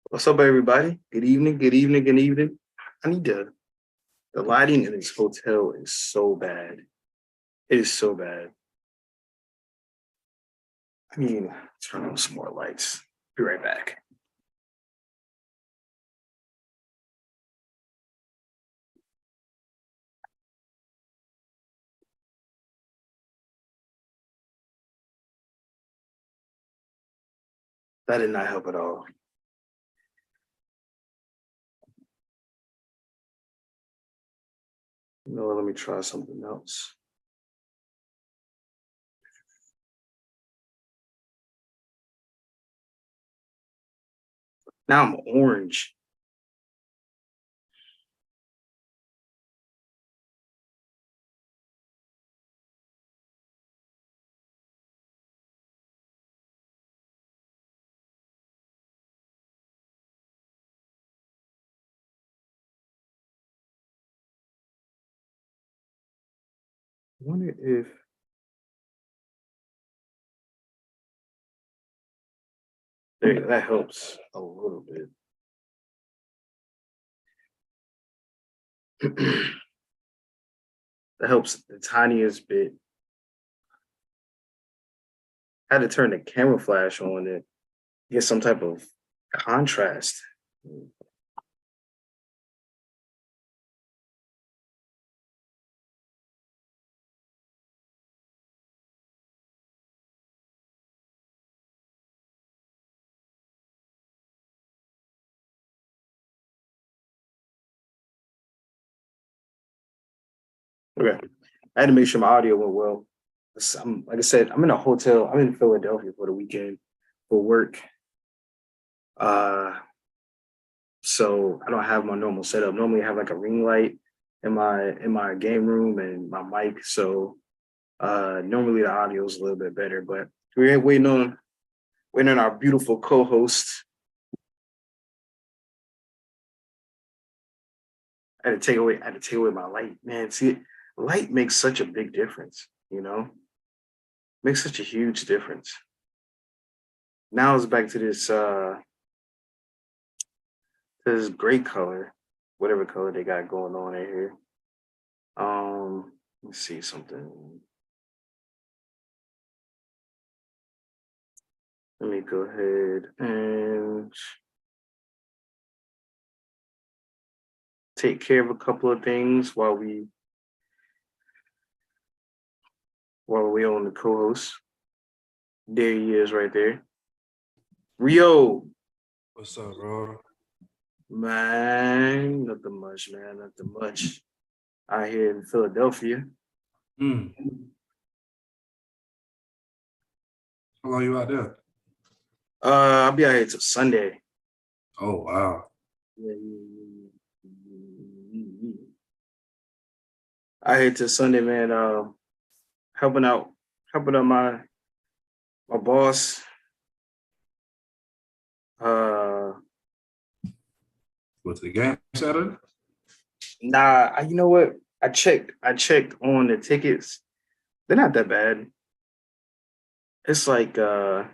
What's up, everybody? Good evening, good evening, good evening. I need to. The lighting in this hotel is so bad. It is so bad. I mean, turn on some more lights. Be right back. That did not help at all. Let me try something else. Now I'm orange. I wonder if that helps a little bit. That helps the tiniest bit. I had to turn the camera flash on to get some type of contrast. Okay. I had to make sure my audio went well. Like I said, I'm in a hotel. I'm in Philadelphia for the weekend for work. So I don't have my normal setup. Normally I have like a ring light in my game room and my mic. So normally the audio is a little bit better, but we're waiting on our beautiful co-host. I had to take away my light. Man, see, light makes such a big difference, Makes such a huge difference. Now it's back to this gray color, whatever color they got going on in here. Let's see something. Let me go ahead and take care of a couple of things while we on the co-host. There he is right there. Rio. What's up, bro? Man, nothing much, man. Nothing much. Out here in Philadelphia. How long you out there? I'll be out here till Sunday. Oh, wow. Out here till Sunday, man. Helping out my boss. What's the game Saturday? Nah, you know what? I checked on the tickets. They're not that bad. It's like I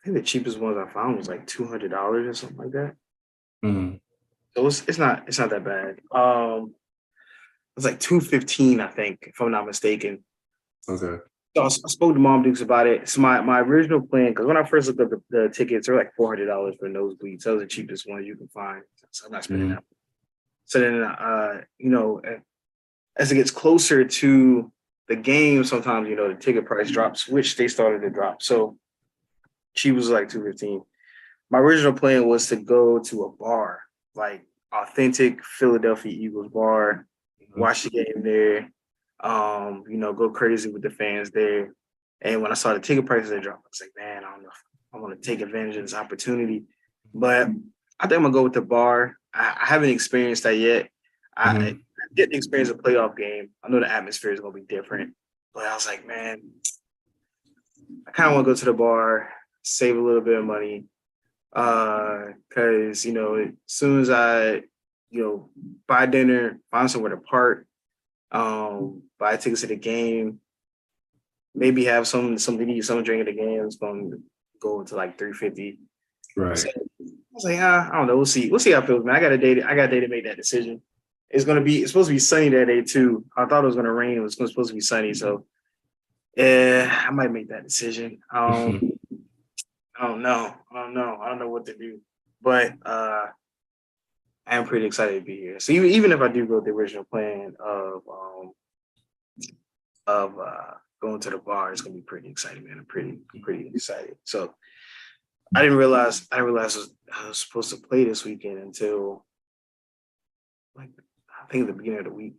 think the cheapest ones I found was like $200 or something like that. So it's not that bad. It's like $215, I think, if I'm not mistaken. Okay. So I spoke to Mom Dukes about it. So my original plan, because when I first looked up the tickets, they're like $400 for nosebleeds. So that was the cheapest one you can find. So I'm not spending that. So then, as it gets closer to the game, sometimes the ticket price drops, which they started to drop. So she was like $215. My original plan was to go to a bar, like authentic Philadelphia Eagles bar, watch the game there, go crazy with the fans there. And when I saw the ticket prices they dropped, I was like, man, I don't know if I want to take advantage of this opportunity. But I think I'm gonna go with the bar. I haven't experienced that yet. I didn't experience a playoff game. I know the atmosphere is gonna be different, but I was like, man, I kind of want to go to the bar, save a little bit of money, because as soon as I buy dinner, find somewhere to park, buy tickets to the game, maybe have something to eat, something to drink at the game, it's going to go into like $350. Right. So was like, I don't know. We'll see. We'll see how it feels, man. I got a day to make that decision. It's supposed to be sunny that day too. I thought it was gonna rain. It was supposed to be sunny, so yeah, I might make that decision. I don't know. I don't know. I don't know what to do. But I am pretty excited to be here. So even if I do go with the original plan of going to the bar, it's gonna be pretty exciting, man. I'm pretty excited. So I didn't realize I was supposed to play this weekend until like I think at the beginning of the week.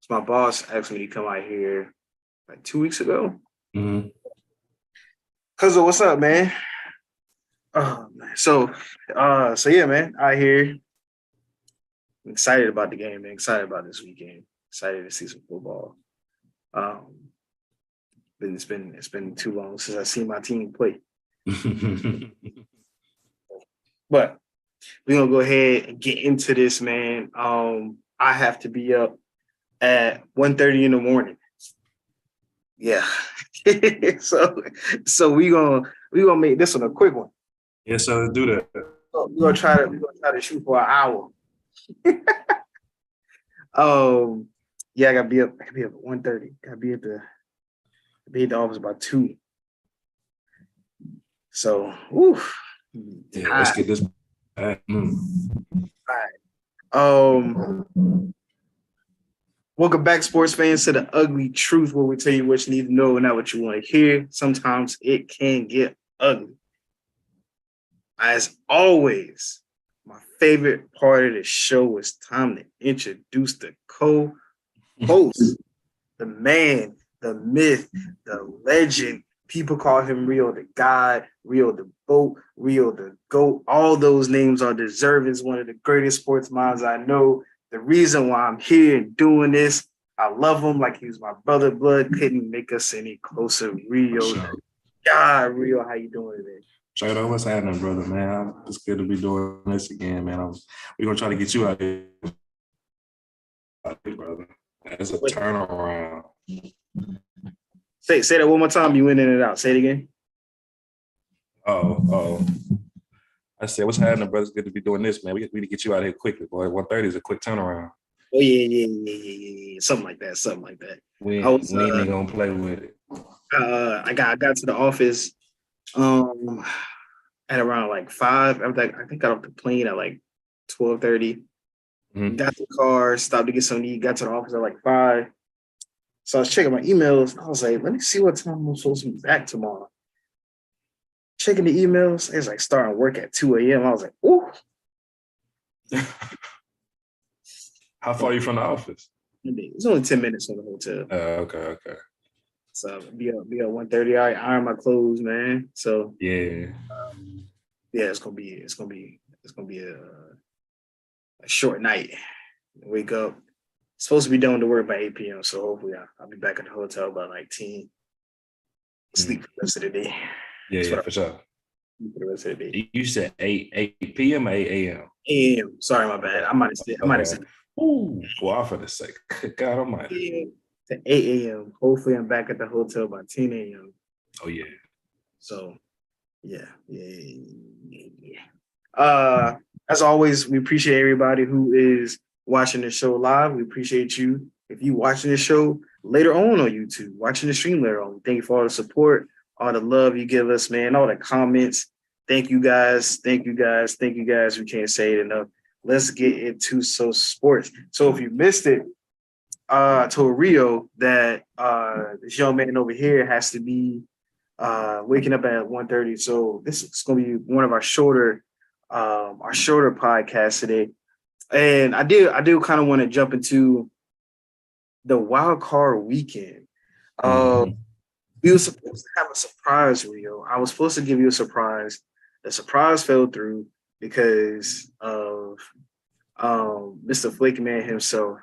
So my boss asked me to come out here like 2 weeks ago. Mm-hmm. Cause of what's up, man? Oh man. So yeah, man. I hear. I'm excited about the game, man. Excited about this weekend. Excited to see some football. It's been too long since I seen my team play. But we're gonna go ahead and get into this, man. I have to be up at 1:30 in the morning. Yeah. so we gonna make this one a quick one. Yeah, so let's do that. So we're gonna try to shoot for an hour. Yeah, I gotta be up at 1:30. Gotta be at the office by 2. So yeah, let's get this. All right. Welcome back, sports fans, to the ugly truth, where we tell you what you need to know and not what you want to hear. Sometimes it can get ugly. As always, my favorite part of the show is time to introduce the co-host, the man, the myth, the legend. People call him Rio the God, Rio the Boat, Rio the GOAT. All those names are deserved as one of the greatest sports minds I know. The reason why I'm here and doing this, I love him like he's my brother. Blood couldn't make us any closer. Rio, Sure. God, Rio, how you doing today? Straight up, what's happening, brother, man? It's good to be doing this again, man. We're gonna try to get you out here, brother. That's a turnaround. Say that one more time. You went in and out. Say it again. Oh. I said, what's happening, brother? It's good to be doing this, man. We need to get you out here quickly, boy. 1:30 is a quick turnaround. Oh, yeah. Something like that. We ain't gonna play with it. I got to the office at around like 5. I think got off the plane at like 12:30. Mm-hmm. Got the car, stopped to get something to eat, got to the office at like 5. So I was checking my emails. And I was like, let me see what time I'm supposed to be back tomorrow. Checking the emails. It's like starting work at 2 a.m. I was like, ooh. How far are you from the office? It's only 10 minutes from the hotel. Okay. So be up 1:30. I iron my clothes, man. So yeah, it's gonna be a short night. Wake up. Supposed to be done with the work by 8 p.m. So hopefully I'll be back at the hotel by like 10. Sleep for the rest of the day. Yeah, for sure. For the rest of the day. You said 8 p.m. or 8 a.m.? A.m. Sorry, my bad. I might have said. Ooh, well, for the sake. God almighty. To 8 a.m. Hopefully I'm back at the hotel by 10 a.m. Oh, yeah. So, yeah. As always, we appreciate everybody who is watching the show live. We appreciate you. If you watching the show later on YouTube, watching the stream later on, thank you for all the support, all the love you give us, man, all the comments. Thank you guys. We can't say it enough. Let's get into some sports. So if you missed it, told Rio that this young man over here has to be waking up at 1:30. So this is going to be one of our shorter podcasts today. And I do kind of want to jump into the wild card weekend. We were supposed to have a surprise, Rio. I was supposed to give you a surprise. The surprise fell through because of Mr. Flake Man himself.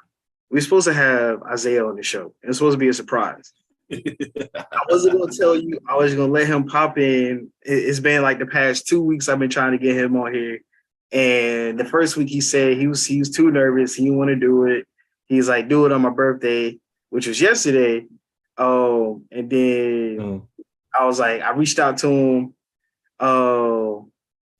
We were supposed to have Isaiah on the show. It was supposed to be a surprise. I wasn't going to tell you. I was going to let him pop in. It's been like the past 2 weeks I've been trying to get him on here. And the first week he said he was too nervous. He didn't want to do it. He's like, do it on my birthday, which was yesterday. And then I was like, I reached out to him, told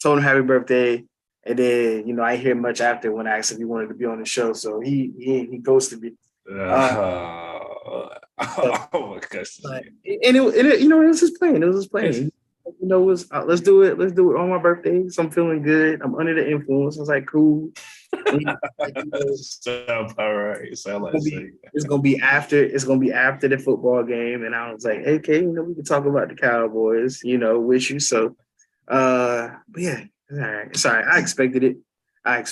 him happy birthday. And then, I didn't hear much after when I asked if he wanted to be on the show. So he ghosted me. Oh my gosh. But, and it was his plan. It was his plan. It was let's do it. Let's do it on my birthday. So I'm feeling good. I'm under the influence. I was like, cool. Sound all right. It's gonna be after the football game. And I was like, hey, okay, we can talk about the Cowboys, wish you so. But yeah, all right. Sorry, I expected it. I'm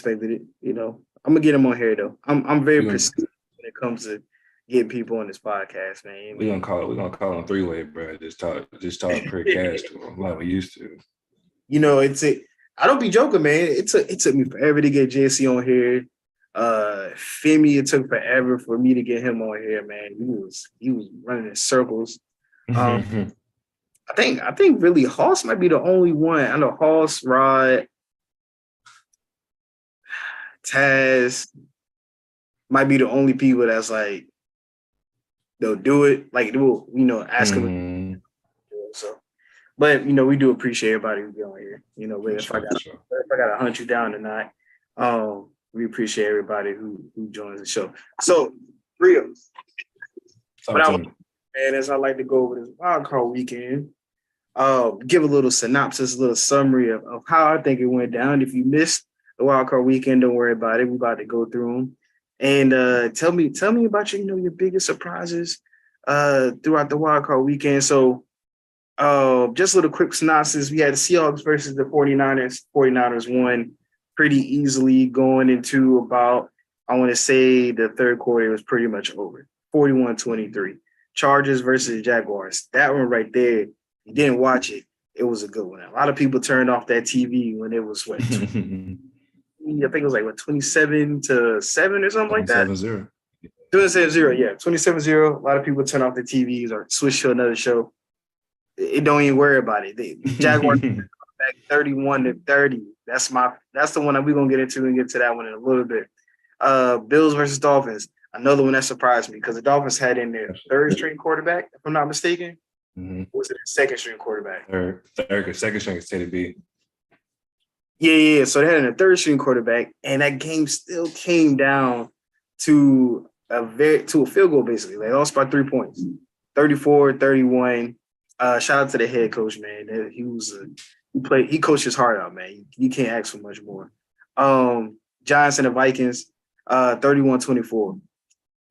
gonna get him on here though. I'm very persistent when it comes to getting people on this podcast, man. We're gonna call him three-way, bro. Just talk per cash to him like we used to. I don't be joking, man. It took me forever to get JC on here. Femi, it took forever for me to get him on here, man. He was running in circles. I think really Hoss might be the only one. I know Hoss, Rod, Taz might be the only people that's like they'll do it. Like they'll, ask him. So, but we do appreciate everybody who's on here. If I gotta hunt you down tonight, we appreciate everybody who joins the show. So, Rio. And as I like to go over this wild card weekend, give a little synopsis, a little summary of how I think it went down. If you missed the wild card weekend, don't worry about it. We're about to go through them. And tell me about your biggest surprises throughout the wild card weekend. So just a little quick synopsis. We had the Seahawks versus the 49ers. 49ers won pretty easily going into about, I want to say the third quarter was pretty much over. 41-23. Chargers versus Jaguars. That one right there, you didn't watch it. It was a good one. A lot of people turned off that TV when it was, I think it was like 27-7 or something like that. 27-0. 27-0, yeah. 27-0. A lot of people turn off their TVs or switch to another show. It don't even worry about it. The Jaguars back 31-30. That's the one that we're gonna get into and get to that one in a little bit. Bills versus Dolphins. Another one that surprised me because the Dolphins had in their third string quarterback, if I'm not mistaken. Or was it a second string quarterback? Second string is Teddy B. Yeah. So they had in a third string quarterback, and that game still came down to a field goal, basically. They lost by 3 points. 34-31. Shout out to the head coach, man. He coached his heart out, man. You can't ask for much more. Giants and the Vikings, 31-24.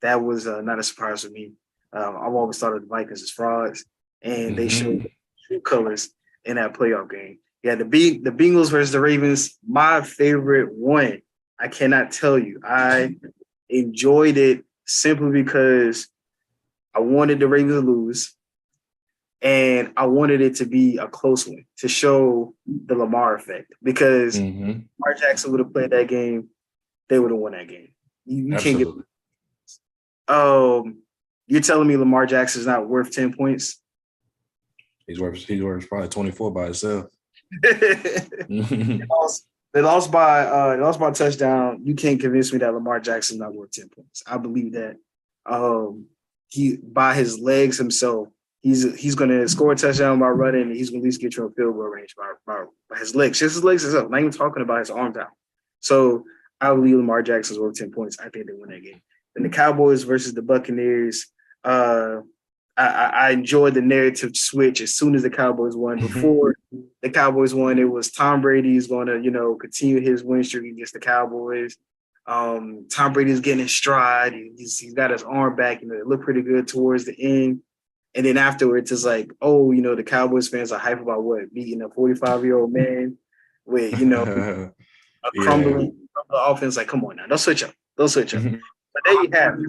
That was not a surprise for me. I've always thought of the Vikings as frauds, and they showed true colors in that playoff game. Yeah, the Bengals versus the Ravens, my favorite one. I cannot tell you. I enjoyed it simply because I wanted the Ravens to lose, and I wanted it to be a close one to show the Lamar effect. Because Lamar Jackson would have played that game, they would have won that game. You can't get. You're telling me Lamar Jackson is not worth 10 points? He's worth probably 24 by himself. They lost by touchdown. You can't convince me that Lamar Jackson is not worth 10 points. I believe that. He by his legs himself, he's gonna score a touchdown by running, and he's gonna at least get you in field goal range by his legs. Just his legs himself. Not even talking about his arms out. So I believe Lamar Jackson's worth 10 points. I think they win that game. And the Cowboys versus the Buccaneers. I enjoyed the narrative switch as soon as the Cowboys won. Before the Cowboys won, it was Tom Brady's going to, continue his win streak against the Cowboys. Tom Brady's getting his stride. He's got his arm back. It looked pretty good towards the end. And then afterwards, it's like, the Cowboys fans are hype about what? Beating a 45-year-old man with, a crumbling offense. Like, come on now. Don't switch up. But there you have it.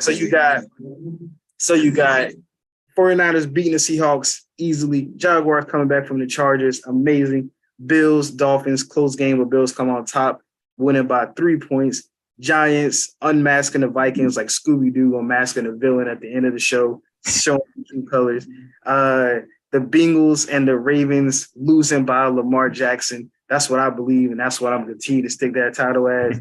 So you got 49ers beating the Seahawks easily. Jaguars coming back from the Chargers. Amazing. Bills, Dolphins, close game, but Bills come on top, winning by 3 points. Giants unmasking the Vikings like Scooby-Doo unmasking the villain at the end of the show, showing true colors. The Bengals and the Ravens losing by Lamar Jackson. That's what I believe, and that's what I'm going to continue to stick that title as.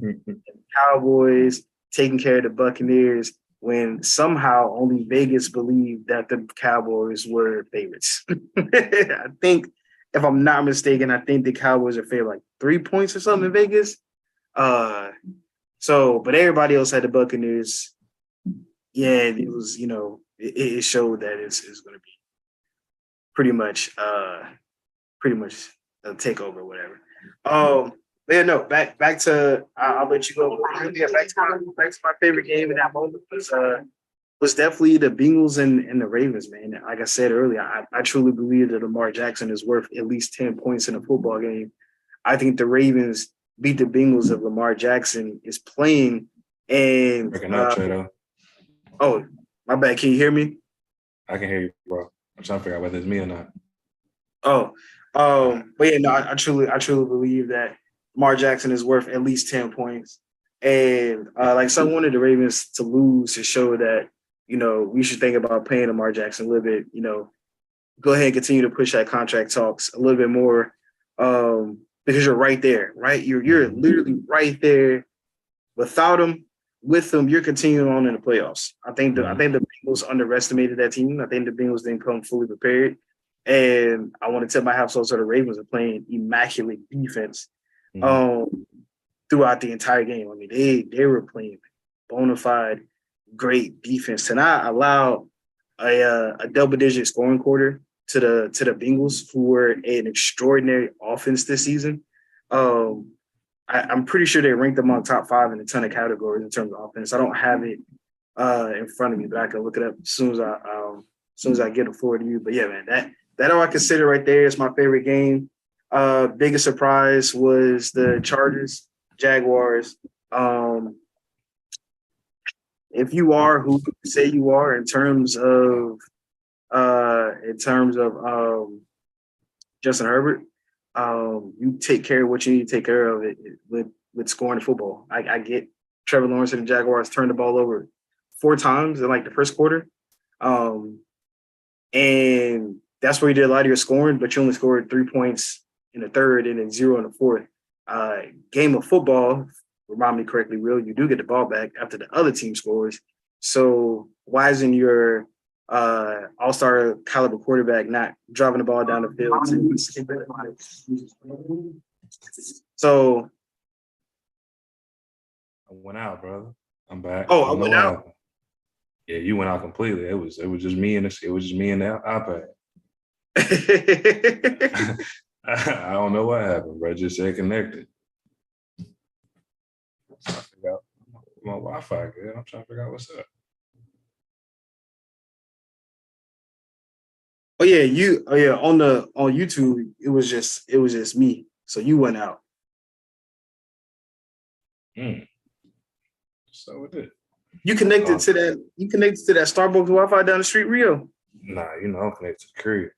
Cowboys taking care of the Buccaneers when somehow only Vegas believed that the Cowboys were favorites. I think if I'm not mistaken, I think the Cowboys are favored like 3 points or something in Vegas. But everybody else had the Buccaneers. Yeah, it was, it showed that it's going to be pretty much a takeover or whatever. But yeah, no, back to I'll let you go. Yeah, back to my favorite game in that moment was definitely the Bengals and the Ravens, man. Like I said earlier, I truly believe that Lamar Jackson is worth at least 10 points in a football game. I think the Ravens beat the Bengals if Lamar Jackson is playing. And Breaking up, Trey. Oh, my bad. Can you hear me? I can hear you, bro. I'm trying to figure out whether it's me or not. But yeah, no, I truly believe that Lamar Jackson is worth at least 10 points. And so I wanted the Ravens to lose to show that, we should think about paying Lamar Jackson a little bit, go ahead and continue to push that contract talks a little bit more. Because you're right there, right? You're literally right there. Without him, with them, you're continuing on in the playoffs. I think the Bengals underestimated that team. I think the Bengals didn't come fully prepared. And I want to tip my hats off to the Ravens are playing immaculate defense throughout the entire game. I mean, they were playing bona fide great defense. To not allow a double-digit scoring quarter to the Bengals, who were an extraordinary offense this season. I'm pretty sure they ranked them on top 5 in a ton of categories in terms of offense. I don't have it in front of me, but I can look it up as soon as I get the floor to you. But yeah, man, that all I consider right there is my favorite game. Biggest surprise was the Chargers, Jaguars. If you are who you say you are in terms of Justin Herbert, you take care of what you need to take care of it with scoring the football. I get Trevor Lawrence and the Jaguars turned the ball over 4 times in like the first quarter. And that's where you did a lot of your scoring, but you only scored 3 points in the third and then 0 in the fourth. Game of football, remind me correctly, Will, you do get the ball back after the other team scores. So why isn't your all-star caliber quarterback not driving the ball down the field? So I went out, brother. I'm back. Oh, I went out. Yeah, you went out completely. It was just me and the iPad. I don't know what happened, bro. Just said connected. I'm trying to figure out my Wi-Fi good. I'm trying to figure out what's up. On YouTube, it was just me. So you went out. So it did. You connected to that Starbucks Wi-Fi down the street, Rio? Nah, I'm connected to the crib.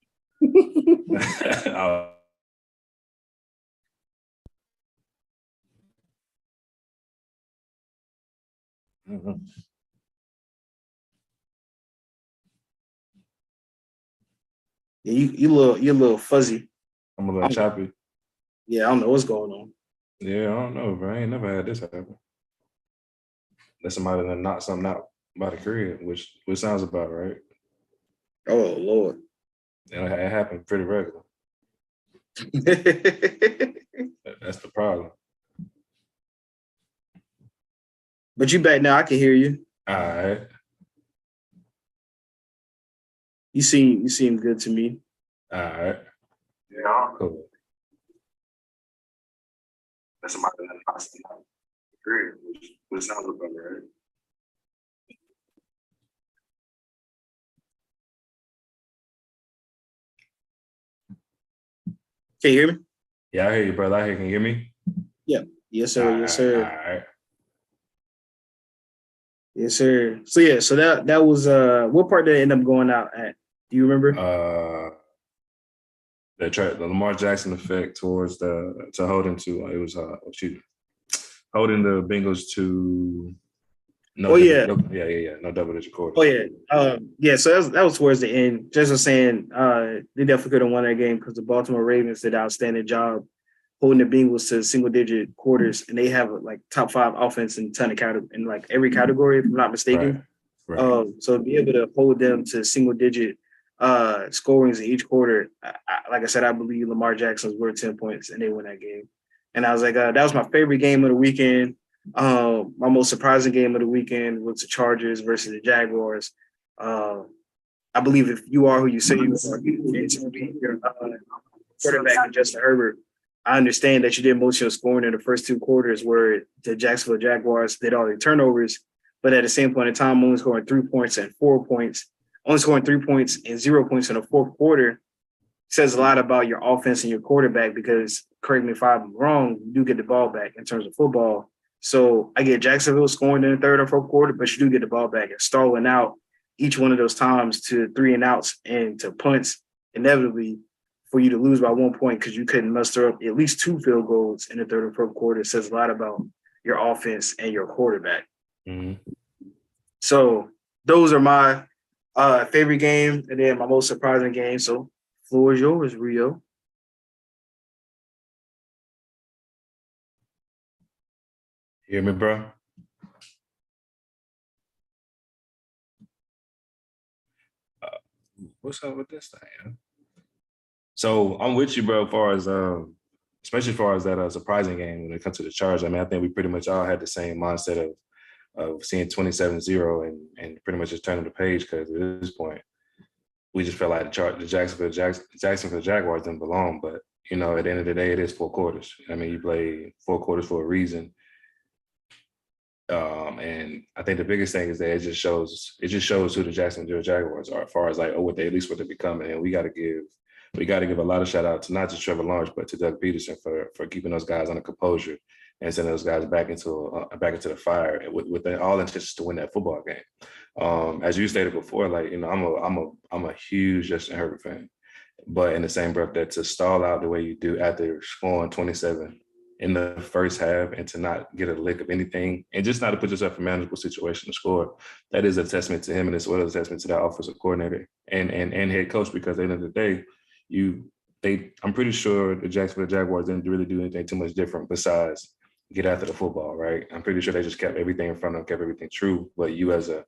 Yeah, you're a little fuzzy. I'm a little choppy. Yeah, I don't know what's going on. Yeah, I don't know, bro. I ain't never had this happen. Unless somebody done knocked something out by the crib, which sounds about right. Oh Lord. It happened pretty regular. That's the problem. But you back now, I can hear you. All right. You seem good to me. All right. Yeah, cool. That's somebody that knocks something out. Great. Which sounds about right. Can you hear me? Yeah, I hear you, brother. Can you hear me? Yeah. Yes, sir. Yes, sir. All right. Yes, sir. So that was what part did it end up going out at? Do you remember? The Lamar Jackson effect towards to holding to it was holding the Bengals to no double-digit quarters. Oh yeah. So that was towards the end. Just was saying, they definitely could have won that game because the Baltimore Ravens did an outstanding job holding the Bengals to single-digit quarters, and they have like top 5 offense in in like every category, if I'm not mistaken. Right. So to be able to hold them to single-digit scorings in each quarter. Like I said, I believe Lamar Jackson's worth 10 points and they win that game. And I was like, that was my favorite game of the weekend. My most surprising game of the weekend was the Chargers versus the Jaguars. I believe if you are who you say you are, it's going to be your quarterback, Justin Herbert. I understand that you did most of your scoring in the first two quarters where the Jacksonville Jaguars did all the turnovers, but at the same point in time, only scoring 3 points and 4 points, only scoring 3 points and 0 points in the fourth quarter says a lot about your offense and your quarterback because, correct me if I'm wrong, you do get the ball back in terms of football. So I get Jacksonville scoring in the third or fourth quarter, but you do get the ball back and stalling out each one of those times to 3 and outs and to punts inevitably for you to lose by 1 point because you couldn't muster up at least 2 field goals in the third or fourth quarter. It says a lot about your offense and your quarterback. Mm-hmm. So those are my favorite game and then my most surprising game. So floor is yours, Rio. Hear me, bro? What's up with this thing? So I'm with you, bro, as far as especially as far as that surprising game when it comes to the Chargers. I mean, I think we pretty much all had the same mindset of seeing 27-0 and pretty much just turning the page because at this point, we just felt like the Jacksonville Jaguars didn't belong. But, you know, at the end of the day, it is 4 quarters. I mean, you play 4 quarters for a reason. And I think the biggest thing is that it just shows who the Jacksonville Jaguars are as far as like, what they're becoming. And we got to give a lot of shout out to not just Trevor Lawrence, but to Doug Peterson for keeping those guys under composure and sending those guys back into the fire with all intentions to win that football game. As you stated before, like, you know, I'm a huge Justin Herbert fan, but in the same breath that to stall out the way you do after scoring 27 in the first half and to not get a lick of anything and just not to put yourself in a manageable situation to score, that is a testament to him and as well as a testament to that offensive coordinator and head coach because at the end of the day, I'm pretty sure the Jacksonville Jaguars didn't really do anything too much different besides get after the football, right? I'm pretty sure they just kept everything in front of them, kept everything true. But you as an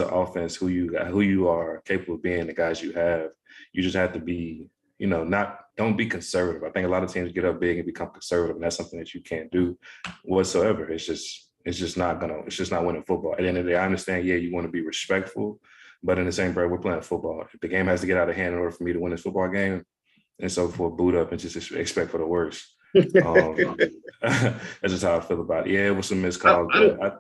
offense, who you are capable of being, the guys you have, you just have to be, you know, don't be conservative. I think a lot of teams get up big and become conservative, and that's something that you can't do whatsoever. It's just not winning football. At the end of the day, I understand, yeah, you want to be respectful, but in the same breath, we're playing football. If the game has to get out of hand in order for me to win this football game, and so forth, boot up and just expect for the worst. That's just how I feel about it. Yeah, it was some missed calls. I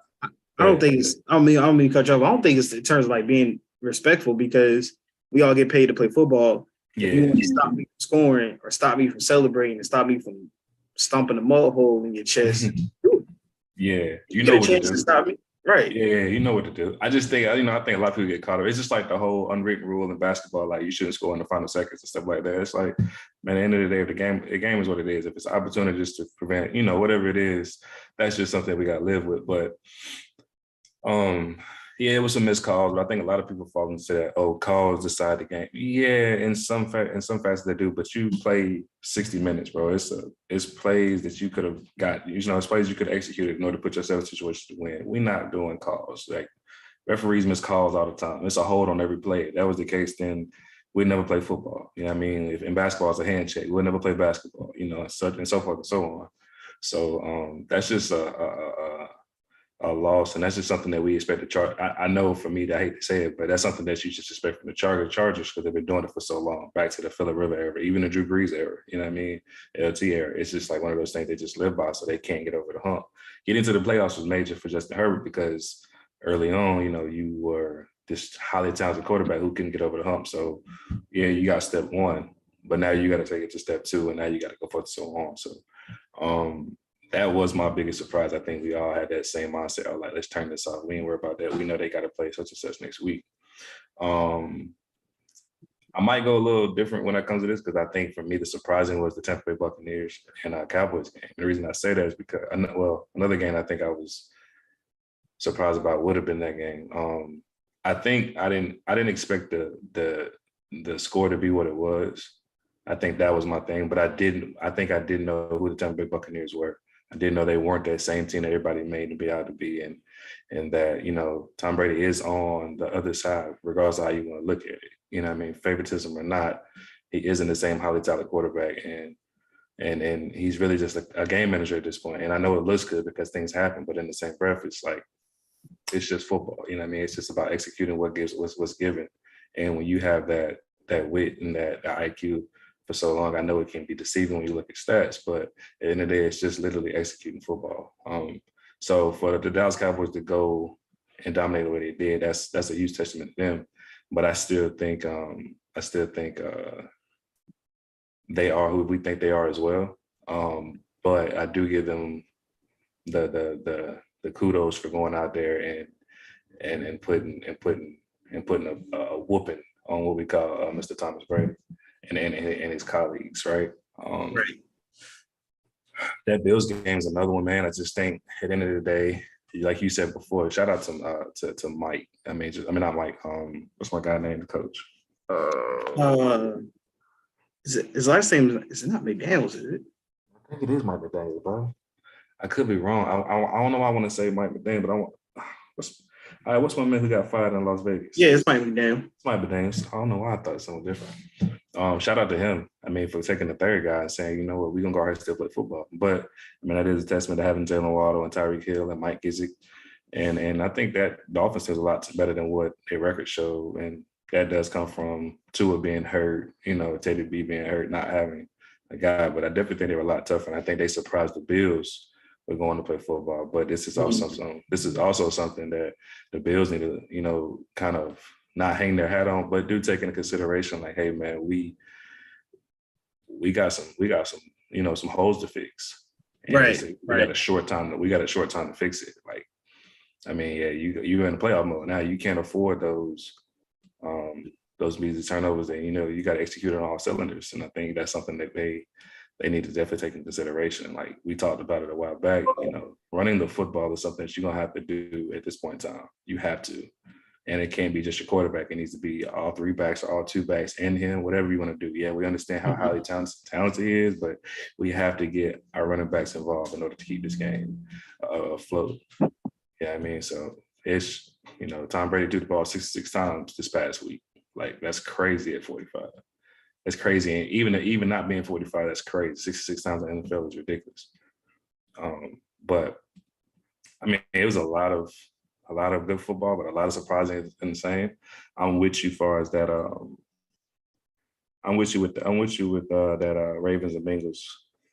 don't think it's. I don't mean to cut you off. I don't think it's in terms of like being respectful because we all get paid to play football. Yeah. If you want to stop me from scoring or stop me from celebrating and stop me from stomping a mud hole in your chest, yeah, you know what to do. To stop me. Right. Yeah, you know what to do. I just think, you know, I think a lot of people get caught up. It's just like the whole unwritten rule in basketball, like you shouldn't score in the final seconds and stuff like that. It's like, man, at the end of the day, if the game is what it is. If it's opportunities to prevent, you know, whatever it is, that's just something we got to live with. But, yeah, it was some missed calls, but I think a lot of people fall into that, calls decide the game. Yeah, in some facets they do, but you play 60 minutes, bro. It's plays that you could have got, you know, it's plays you could have executed in order to put yourself in a situation to win. We're not doing calls. Like, referees miss calls all the time. It's a hold on every play. If that was the case, then we'd never play football. You know what I mean? If in basketball, it's a handshake. We'd never play basketball, you know, and so forth and so on. So that's just a loss, and that's just something that we expect to charge. I know for me, I hate to say it, but that's something that you just expect from the Chargers because they've been doing it for so long, back to the Phillip River era, even the Drew Brees era, you know what I mean? LT era. It's just like one of those things they just live by, so they can't get over the hump. Getting to the playoffs was major for Justin Herbert because early on, you know, you were this highly talented quarterback who couldn't get over the hump. So, yeah, you got step 1, but now you got to take it to step 2, and now you got to go forth and so on. So, that was my biggest surprise. I think we all had that same mindset. I was like, let's turn this off. We ain't worry about that. We know they got to play such and such next week. I might go a little different when it comes to this because I think for me, the surprising was the Tampa Bay Buccaneers and Cowboys game. The reason I say that is because, another game I think I was surprised about would have been that game. I think I didn't expect the score to be what it was. I think that was my thing, but I think I did know who the Tampa Bay Buccaneers were. I didn't know they weren't that same team that everybody made to be out to be, and that, you know, Tom Brady is on the other side, regardless of how you want to look at it. You know what I mean? Favoritism or not, he isn't the same highly talented quarterback, and he's really just a game manager at this point. And I know it looks good because things happen, but in the same breath, it's like, it's just football. You know what I mean? It's just about executing what's given. And when you have that wit and that IQ for so long, I know it can be deceiving when you look at stats, but at the end of the day, it's just literally executing football. So for the Dallas Cowboys to go and dominate the way they did, that's a huge testament to them. But I still think they are who we think they are as well. But I do give them the kudos for going out there and putting a whooping on what we call Mr. Thomas Brady and his colleagues, right? Right. That Bills game is another one, man. I just think at the end of the day, like you said before, shout out to Mike. I mean not Mike. What's my guy named, the coach? Is it his last name? Is it not McDaniels? Is it? I think it is Mike McDaniels, bro. I could be wrong. I don't know why I want to say Mike McDaniels, but I want. What's my man who got fired in Las Vegas? Yeah, it's Mike McDaniels. It's Mike McDaniels. I don't know why I thought something different. Shout out to him. I mean, for taking the third guy and saying, you know what, we're gonna go out here and still play football. But I mean, that is a testament to having Jalen Waddle and Tyreek Hill and Mike Gesicki. And I think that the offense is a lot better than what their records show. And that does come from Tua being hurt, you know, Teddy B being hurt, not having a guy. But I definitely think they were a lot tougher. And I think they surprised the Bills with going to play football. But this is also something that the Bills need to, you know, kind of not hang their hat on, but do take into consideration, like, hey man, we got some, you know, some holes to fix. And we got a short time to fix it. Like, I mean, yeah, you're in the playoff mode now. You can't afford those measly turnovers, and you know you got to execute on all cylinders. And I think that's something that they need to definitely take into consideration. Like we talked about it a while back. You know, running the football is something that you're gonna have to do at this point in time. You have to, and it can't be just your quarterback. It needs to be all three backs or all two backs and him, whatever you want to do. Yeah, we understand how highly talented he is, but we have to get our running backs involved in order to keep this game afloat. Yeah, I mean, so it's, you know, Tom Brady threw the ball 66 times this past week. Like, that's crazy at 45. That's crazy. And even not being 45, that's crazy. 66 times in the NFL is ridiculous. But I mean, it was a lot of good football, but a lot of surprising in the same. I'm with you far as that. I'm with you with that Ravens and Bengals.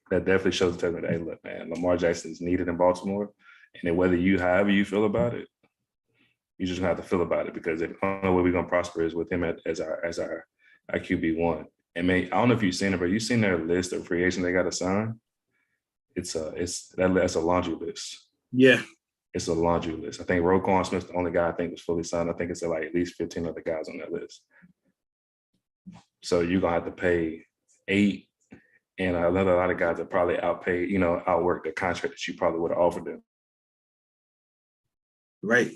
That definitely shows the testament. Hey, look, man, Lamar Jackson is needed in Baltimore, and then however you feel about it, you just have to feel about it, because if I don't know where we're gonna prosper is with him as our QB1. And I don't know if you've seen it, but you've seen their list of free agents they got to sign. That's a laundry list. Yeah. It's a laundry list. I think Roquan Smith's the only guy I think was fully signed. I think it's like at least 15 other guys on that list. So you're gonna have to pay 8, and a lot of guys that probably outwork the contract that you probably would have offered them. Right.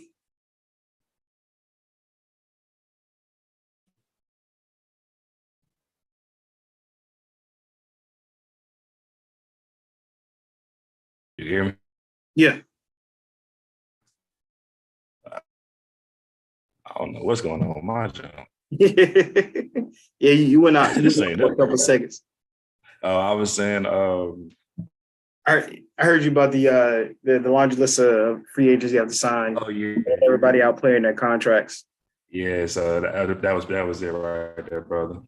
You hear me? Yeah. I don't know what's going on with my channel. Yeah, you went out This ain't for a couple of seconds. I was saying, I heard you about the laundry list of free agents you have to sign. Oh yeah, everybody out playing their contracts. Yeah, so that was it right there, brother.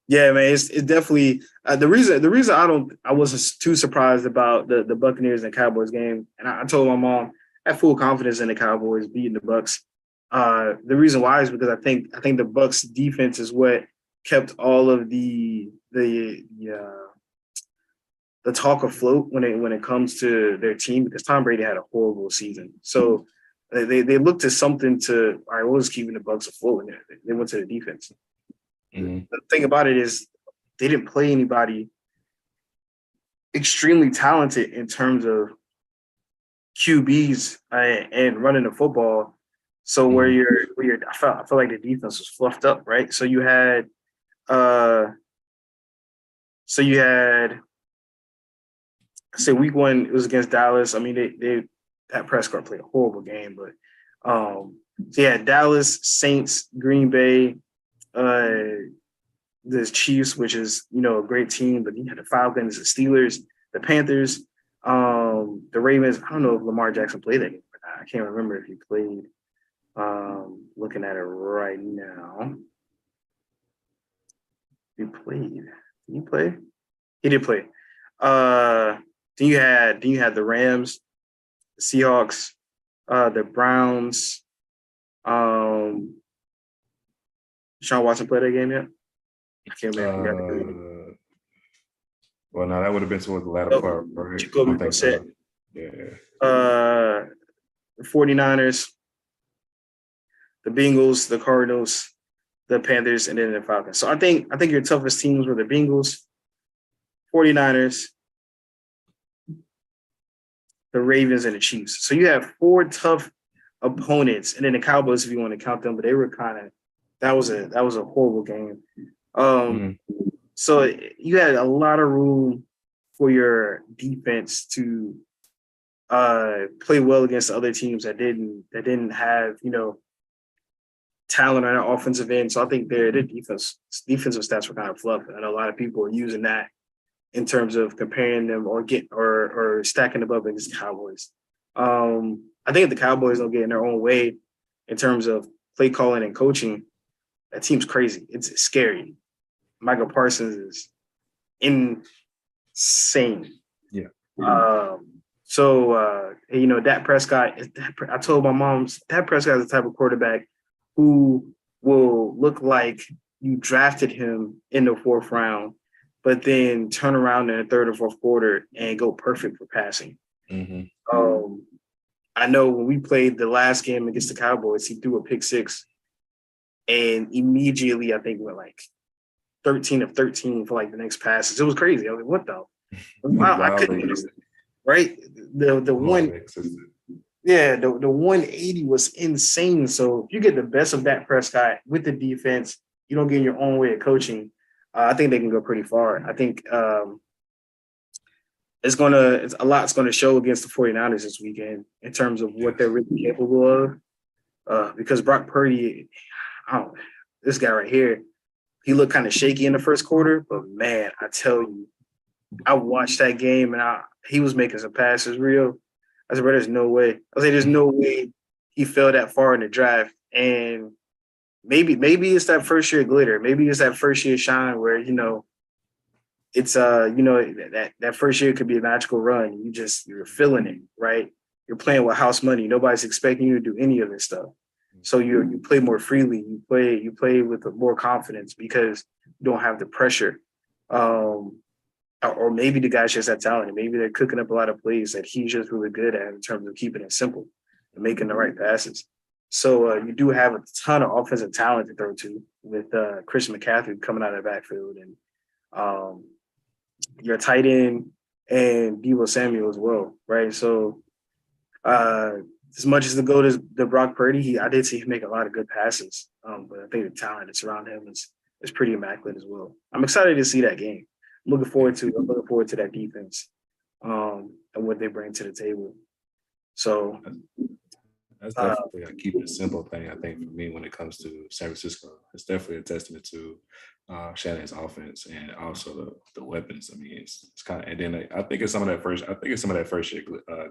Yeah, man, it's definitely the reason I wasn't too surprised about the Buccaneers and Cowboys game, and I told my mom I had full confidence in the Cowboys beating the Bucs. The reason why is because I think the Bucs defense is what kept all of the talk afloat when it comes to their team, because Tom Brady had a horrible season. So they looked to something to, all right, what was keeping the Bucs afloat, and they went to the defense. Mm-hmm. The thing about it is they didn't play anybody extremely talented in terms of QBs and running the football. So where you're I felt like the defense was fluffed up, right? So you had say week 1 it was against Dallas. I mean, they that Prescott played a horrible game, but so yeah, Dallas, Saints, Green Bay, the Chiefs, which is a great team, but you had the Falcons, the Steelers, the Panthers, the Ravens. I don't know if Lamar Jackson played that game or not. I can't remember if he played. Looking at it right now, he played. Did he play? He did play. Then you had the Rams, the Seahawks, the Browns. Sean Watson played that game yet? I can't remember. Well, no, that would have been towards the latter part, right? Jacoby Brissett. Yeah. The 49ers, the Bengals, the Cardinals, the Panthers, and then the Falcons. So I think your toughest teams were the Bengals, 49ers, the Ravens, and the Chiefs. So you have 4 tough opponents, and then the Cowboys, if you want to count them, but they were that was a horrible game. So you had a lot of room for your defense to play well against the other teams that didn't have talent on their offensive end. So I think their defensive stats were kind of fluff, and a lot of people are using that in terms of comparing them or stacking them up against the Cowboys. I think if the Cowboys don't get in their own way in terms of play calling and coaching, that team's crazy. It's scary. Michael Parsons is insane. Yeah. Dak Prescott, I told my mom, Dak Prescott is the type of quarterback who will look like you drafted him in the 4th round, but then turn around in the 3rd or 4th quarter and go perfect for passing. Mm-hmm. I know when we played the last game against the Cowboys, he threw a pick 6, and immediately I think went like 13 of 13 for like the next passes. It was crazy. I was like, what the? Wow, I couldn't understand. Right? The 180 was insane. So if you get the best of Dak Prescott with the defense, you don't get in your own way of coaching. I think they can go pretty far. I think a lot's gonna show against the 49ers this weekend in terms of what they're really capable of. Because Brock Purdy, this guy right here, he looked kind of shaky in the first quarter, but man, I tell you, I watched that game and he was making some passes real. I said, bro, there's no way. I was like, there's no way he fell that far in the draft. And maybe it's that first year glitter. Maybe it's that first year shine where, it's that first year could be a magical run. You're feeling it, right? You're playing with house money. Nobody's expecting you to do any of this stuff. So you play more freely. You play with more confidence because you don't have the pressure. Or maybe the guys just have talent. Maybe they're cooking up a lot of plays that he's just really good at in terms of keeping it simple and making the right passes. So you do have a ton of offensive talent to throw to with Christian McCaffrey coming out of the backfield and your tight end and Deebo Samuel as well, right? So as much as the GOAT is the Brock Purdy, I did see him make a lot of good passes. But I think the talent that's around him is pretty immaculate as well. I'm excited to see that game. I'm looking forward to that defense and what they bring to the table. So that's definitely a keep it simple thing, I think, for me when it comes to San Francisco. It's definitely a testament to Shannon's offense and also the weapons. I mean, it's kind of, and then I think it's some of that first year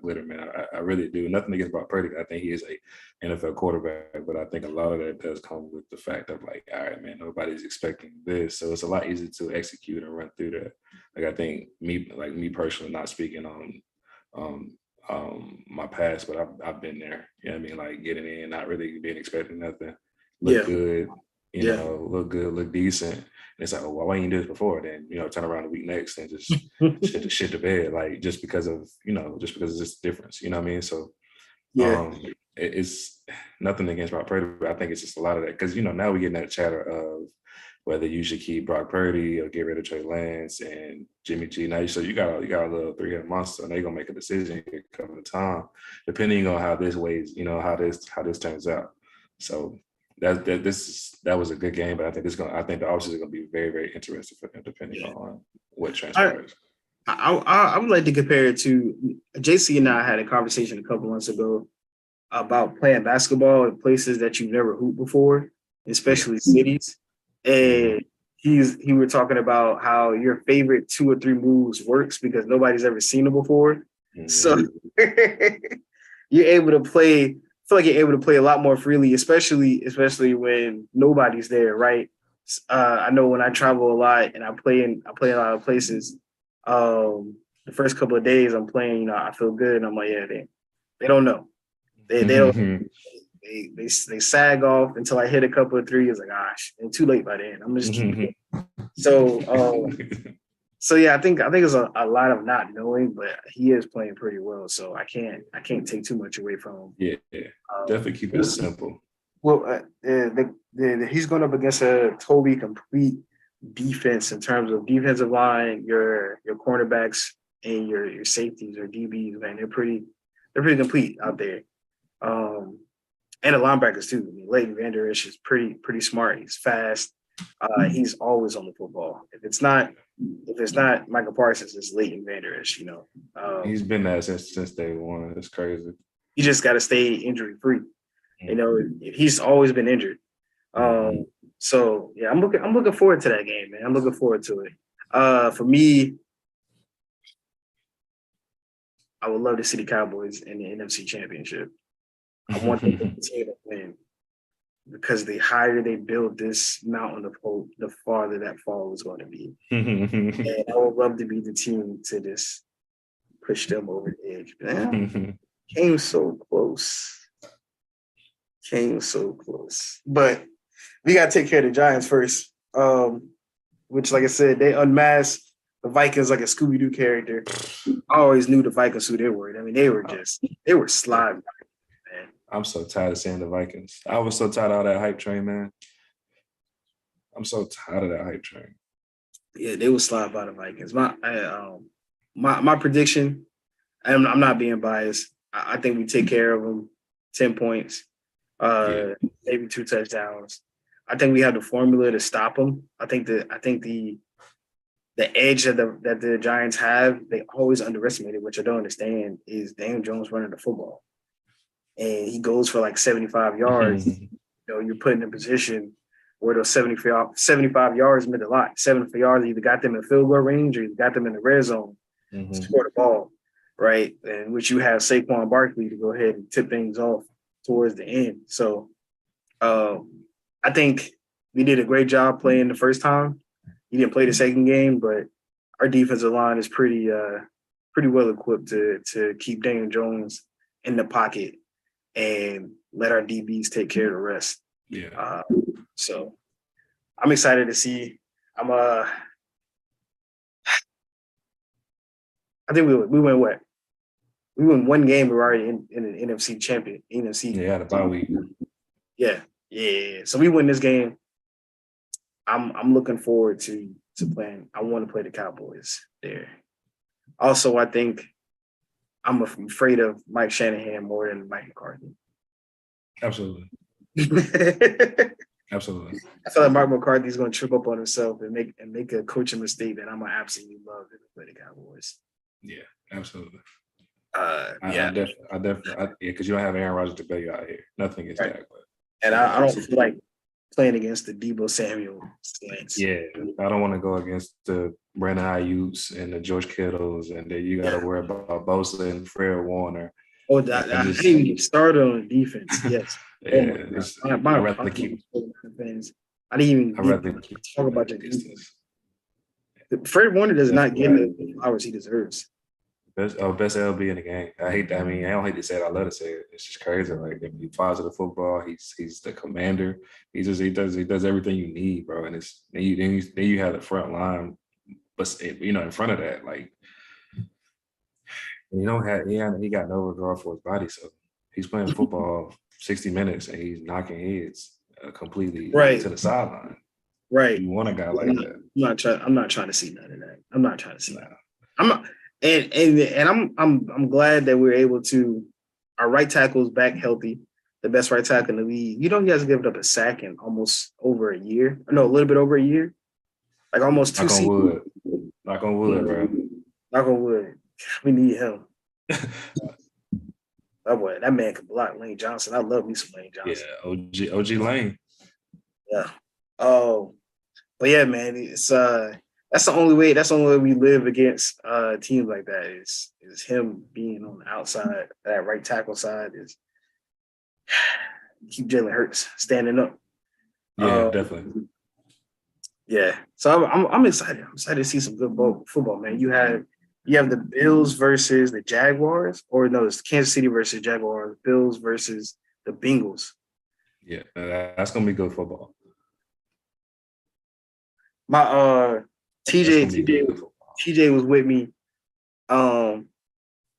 glitter, man. I really do. Nothing against Brock Purdy. I think he is a NFL quarterback, but I think a lot of that does come with the fact of like, all right, man, nobody's expecting this, so it's a lot easier to execute and run through that. Like I think me personally, not speaking on my past, but I've been there. You know what I mean? Like getting in, not really being expecting nothing. Look good, look good, look decent. And it's like, oh, well, why didn't you do this before? Then, turn around the week next and just shit to bed. Like just because it's just difference. You know what I mean? So it's nothing against Brock Purdy, but I think it's just a lot of that. Because now we're getting that chatter of whether you should keep Brock Purdy or get rid of Trey Lance and Jimmy G. Now, so you got a little 3-headed monster, and they're gonna make a decision coming to time, depending on how this weighs, how this turns out. So that was a good game, but I think the offseason is gonna be very, very interesting for them, depending on what transpires. I would like to compare it to JC and I had a conversation a couple months ago about playing basketball in places that you've never hooped before, especially cities. And he were talking about how your favorite 2 or 3 moves works because nobody's ever seen them before. So you're able to play. I feel like you're able to play a lot more freely, especially when nobody's there, right? I know when I travel a lot and I play in a lot of places. The first couple of days I'm playing, I feel good, and I'm like, yeah, they don't know. They don't. They sag off until I hit a couple of threes. Like, gosh, and too late by then. I'm just keep so yeah, I think it's a lot of not knowing, but he is playing pretty well. So I can't take too much away from him. Yeah. Definitely keep it simple. Well, he's going up against a totally complete defense in terms of defensive line, your cornerbacks and your safeties or DBs. Man, they're pretty complete out there. And the linebackers too. I mean, Leighton Vander Esch is pretty smart. He's fast. He's always on the football. If it's not Michael Parsons, it's Leighton Vander Esch. He's been that since day one. It's crazy. You just got to stay injury free. He's always been injured. So yeah, I'm looking forward to that game, man. I'm looking forward to it. For me, I would love to see the Cowboys in the NFC Championship. I want them to continue to win because the higher they build this mountain of hope, the farther that fall is going to be. And I would love to be the team to just push them over the edge. Man, came so close. But we got to take care of the Giants first, which, like I said, they unmasked the Vikings like a Scooby-Doo character. I always knew the Vikings who they were. I mean, they were sliding. Man. I'm so tired of seeing the Vikings. I was so tired of all that hype train, man. I'm so tired of that hype train. Yeah, they will slide by the Vikings. My prediction, I'm not being biased. I think we take care of them, 10 points. Maybe 2 touchdowns. I think we have the formula to stop them. I think the edge that the Giants have, they always underestimated, which I don't understand, is Daniel Jones running the football. And he goes for like 75 yards. You're put in a position where those 75 yards meant a lot. 75 yards either got them in field goal range or you got them in the red zone to score the ball, right? And which you have Saquon Barkley to go ahead and tip things off towards the end. So I think we did a great job playing the first time. He didn't play the second game, but our defensive line is pretty well equipped to keep Daniel Jones in the pocket and let our DBs take care of the rest. Yeah. So I'm excited to see. I think we went what? We won 1 game. We're already in an NFC champion. NFC. Yeah, the bye week. Yeah. So we win this game. I'm looking forward to playing. I want to play the Cowboys there. Also, I think I'm afraid of Mike Shanahan more than Mike McCarthy. Absolutely. Absolutely. I feel like Mike McCarthy's going to trip up on himself and make a coaching mistake that I'm going to absolutely love to play the Cowboys. Yeah, absolutely. Yeah, I definitely, because you don't have Aaron Rodgers to bail you out here. Nothing against that, but and I don't feel like playing against the Deebo Samuel slants. Yeah, I don't want to go against the Brandon Ayuk's and the George Kittles, and then you got to worry about Bosa and Fred Warner. Oh, I didn't even get started on the defense. Yes. I'd rather keep. I didn't even talk about the defense. Fred Warner does not get the flowers he deserves. Best LB in the game. I hate that. I mean, I don't hate to say it. I love to say it. It's just crazy. Like, if he flies to the football, he's the commander. He does everything you need, bro. And it's then you have the front line, but in front of that, like, you don't have he got no regard for his body. So he's playing football 60 minutes and he's knocking heads completely to the sideline. Right. You want a guy like that. I'm not trying to see none of that. I'm not trying to see that. I'm not. And I'm glad that we're able to. Our right tackle is back healthy, the best right tackle in the league. You know, he hasn't given up a sack in almost over a year. No, a little bit over a year, like almost 2 seasons. Knock on wood, bro. Knock on wood. We need him. That man can block Lane Johnson. I love me some Lane Johnson. Yeah, OG Lane. Yeah. Oh, but yeah, man, it's that's the only way. That's the only way we live against teams like that is him being on the outside, that right tackle side is keep Jalen Hurts standing up. Yeah, definitely. Yeah, so I'm excited. I'm excited to see some good football, man. You have the Bills versus the Jaguars, or no, it's Kansas City versus Jaguars. Bills versus the Bengals. Yeah, that's gonna be good football. My TJ was with me when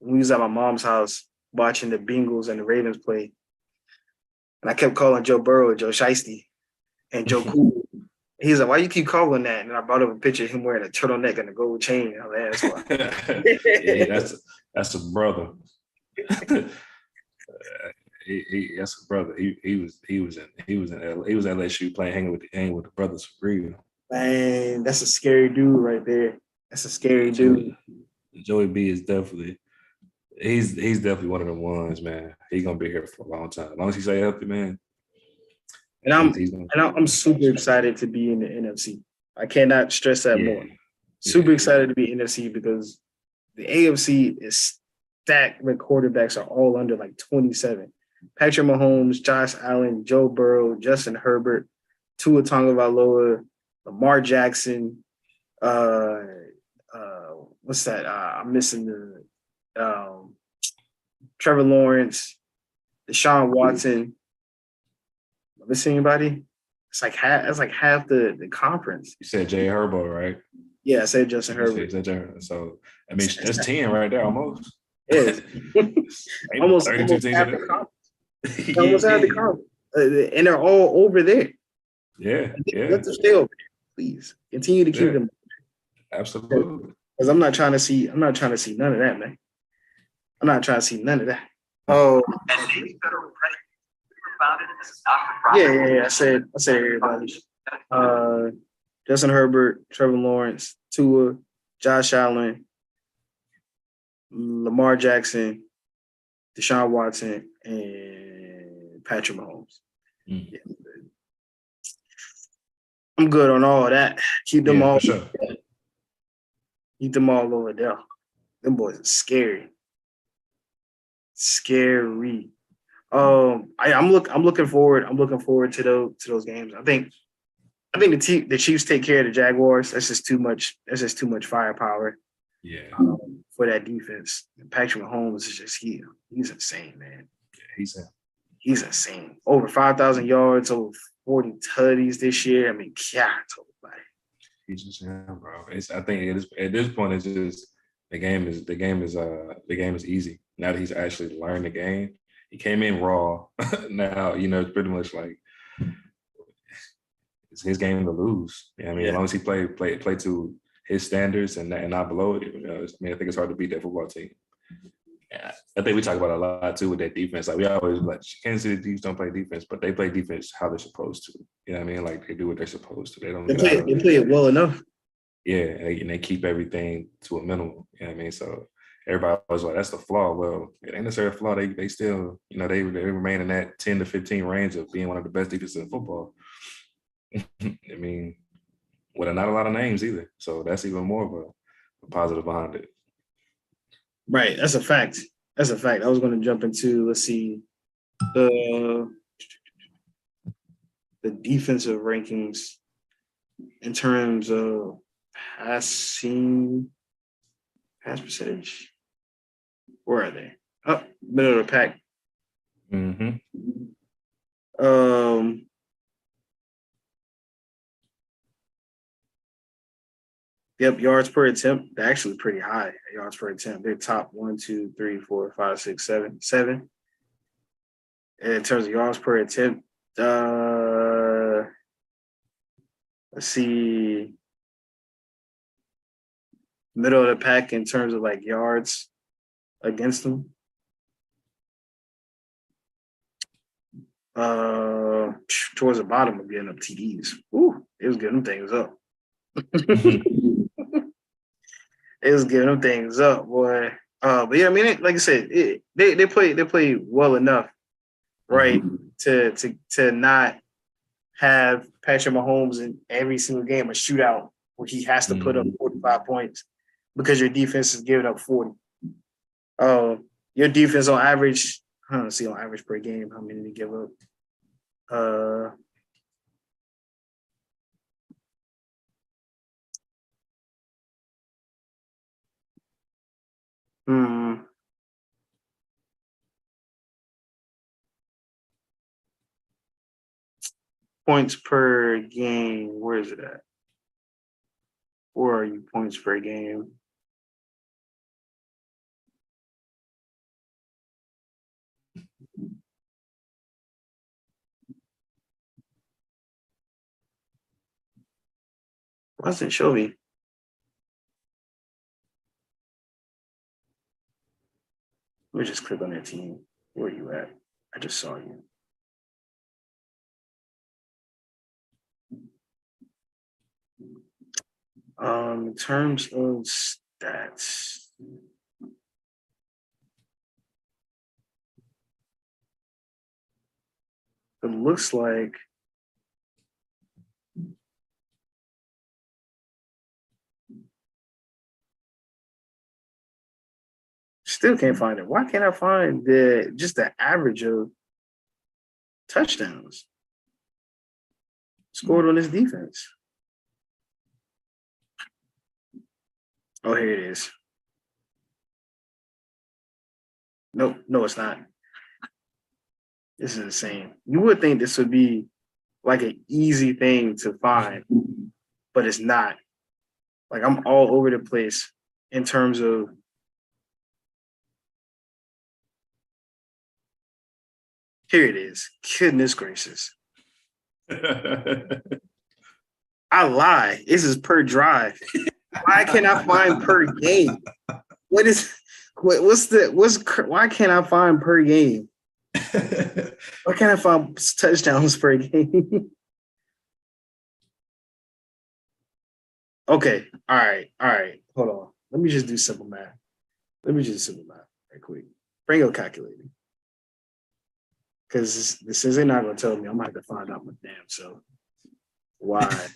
we was at my mom's house watching the Bengals and the Ravens play. And I kept calling Joe Burrow Joe Shiesty and Joe Cool. He's like, why you keep calling that? And I brought up a picture of him wearing a turtleneck and a gold chain. I'm like, that's why. Yeah, that's a brother. That's a brother. He was at LSU hanging with the brothers for real. Man, that's a scary dude right there. That's a scary dude. Joey B is definitely he's definitely one of the ones, man. He's gonna be here for a long time. As long as he stay healthy, man. And I'm super excited to be in the NFC. I cannot stress that more. Super excited to be in NFC because the AFC is stacked with quarterbacks are all under like 27. Patrick Mahomes, Josh Allen, Joe Burrow, Justin Herbert, Tua Tagovailoa, Lamar Jackson. What's that? I'm missing the Trevor Lawrence, Deshaun Watson. Am I missing anybody? It's like half the conference. You said Jay Herbo, right? Yeah, I said Justin Herbert. So I mean that's 10 right there almost. Yeah. almost 32 teams half the conference. Almost half the conference. And they're all over there. Yeah. Let them stay over there, please. Continue to keep them. Absolutely. Because I'm not trying to see none of that, man. I'm not trying to see none of that. Oh. Yeah. I said everybody. Justin Herbert, Trevor Lawrence, Tua, Josh Allen, Lamar Jackson, Deshaun Watson, and Patrick Mahomes. Yeah. I'm good on all of that. Keep them all. For sure. Keep them all over there. Them boys are scary. Scary. I'm looking forward to those games. I think the Chiefs take care of the Jaguars. That's just too much. That's just too much firepower. Yeah. For that defense. And Patrick Mahomes is just he's insane, man. Yeah, he's insane. Over 5,000 yards, over 40 tutties this year. I mean, he's just bro. I think at this point it's just the game is easy. Now that he's actually learned the game. He came in raw. Now, it's pretty much like it's his game to lose. I mean, as long as he play to his standards and not below it, I think it's hard to beat that football team. Yeah, I think we talk about it a lot too with that defense. Like we always Kansas City Chiefs don't play defense, but they play defense how they're supposed to. You know what I mean? Like they do what they're supposed to. They don't. They play it well enough. Yeah, and they keep everything to a minimum. You know what I mean? So everybody was like, "That's the flaw." Well, it ain't necessarily a flaw. They still, they remain in that 10 to 15 range of being one of the best defenses in football. I mean, with not a lot of names either. So that's even more of a positive behind it. Right. That's a fact. I was going to jump into, let's see, the defensive rankings in terms of pass percentage. Where are they? Oh, middle of the pack. Mm-hmm. Yep, yards per attempt. They're actually pretty high. Yards per attempt. They're top 1, 2, 3, 4, 5, 6, 7. And in terms of yards per attempt, let's see. Middle of the pack in terms of like yards against them. Towards the bottom of getting up TDs. Ooh, it was getting them things up. It was giving them things up, boy. But yeah, I mean, like I said, they play well enough, right? To not have Patrick Mahomes in every single game a shootout where he has to put up 45 points because your defense is giving up 40. Your defense on average, I don't see on average per game how many they give up. Points per game. Where is it at? Where are you? Points per game. Why doesn't it show me? Let me just click on that team. Where are you at? I just saw you. In terms of stats, it looks like still can't find it. Why can't I find the average of touchdowns scored on this defense? Oh, here it is. Nope, no, it's not. This is insane. You would think this would be like an easy thing to find, but it's not. Like, I'm all over the place in terms of here it is. Goodness gracious. I lie. This is per drive. Why can't I find per game? Why can't I find per game? Why can't I find touchdowns per game? Okay. All right. Hold on. Let me just do simple math. Right quick. Bring your calculator. Because since they're not going to tell me, I'm going to have to find out my damn self. Why?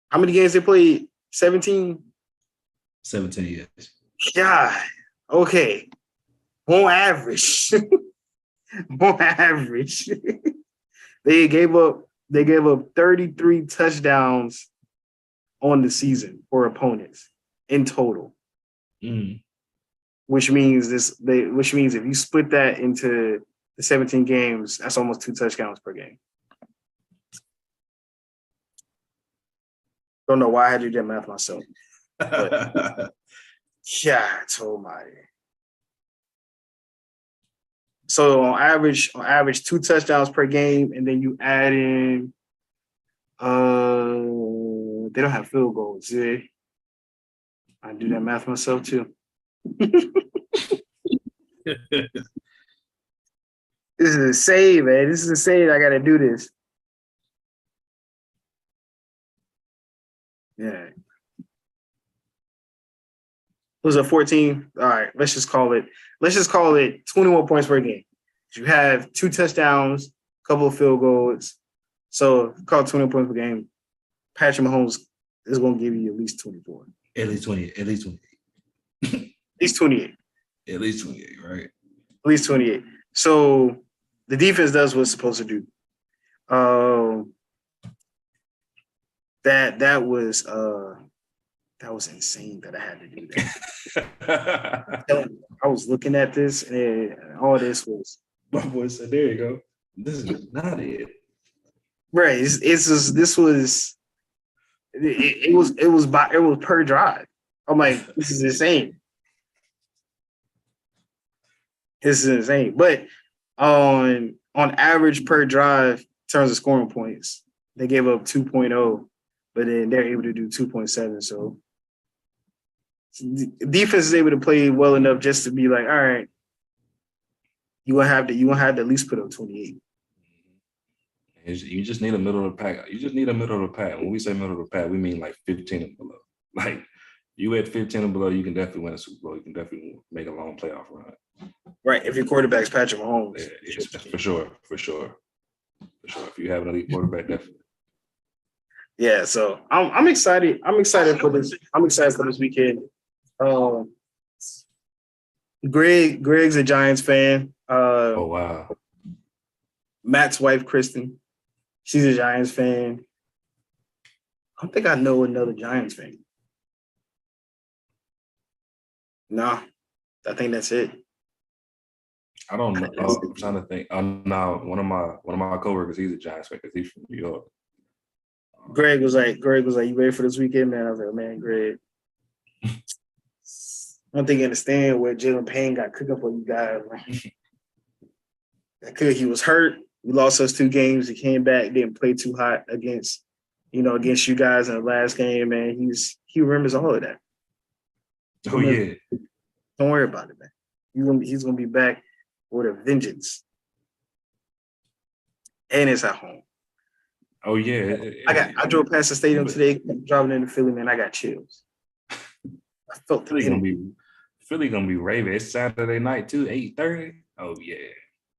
How many games they played? 17? 17 years. God. Okay. On average. They gave up 33 touchdowns on the season for opponents in total. Which means if you split that into the 17 games, that's almost 2 touchdowns per game. Don't know why I had to do that math myself. But yeah, almighty. So on average, 2 touchdowns per game, and then you add in they don't have field goals, see? I do that math myself too. This is a save, man. This is a save. I gotta do this. Yeah. Was it 14? All right, let's just call it 21 points per game. You have 2 touchdowns, a couple of field goals. So call it 20 points per game. Patrick Mahomes is going to give you at least 24. At least 28. At least 28. At least 28, right? At least 28. So the defense does what it's supposed to do. That was insane that I had to do that. I was looking at this and all this was. My boy said, "There you go. This is not it." Right. It was per drive. I'm like, this is insane. But on average per drive, in terms of scoring points, they gave up 2.0, but then they're able to do 2.7. So defense is able to play well enough just to be like, all right, you gonna have to at least put up 28. You just need a middle of the pack. When we say middle of the pack, we mean like 15 and below. Like You at 15 and below, you can definitely win a Super Bowl. You can definitely make a long playoff run. Right. If your quarterback's Patrick Mahomes. Yeah, for sure. If you have an elite quarterback, definitely. Yeah, so I'm excited. I'm excited for this. I'm excited for this weekend. Greg's a Giants fan. Oh wow. Matt's wife, Kristen, she's a Giants fan. I don't think I know another Giants fan. No, I think that's it. I don't know. I'm trying to think. No, one of my coworkers, he's a Giants fan because he's from New York. Greg was like, you ready for this weekend, man? I was like, man, Greg. I don't think you understand what Jalen Payne got cooking for you guys. He was hurt. We lost those 2 games. He came back, didn't play too hot against you guys in the last game, man. He remembers all of that. Oh yeah. Don't worry about it, man. He's gonna be back with a vengeance. And it's at home. Oh yeah. I drove past the stadium today, driving into Philly, man. I got chills. I felt Philly gonna be raving. It's Saturday night too, 8:30. Oh yeah.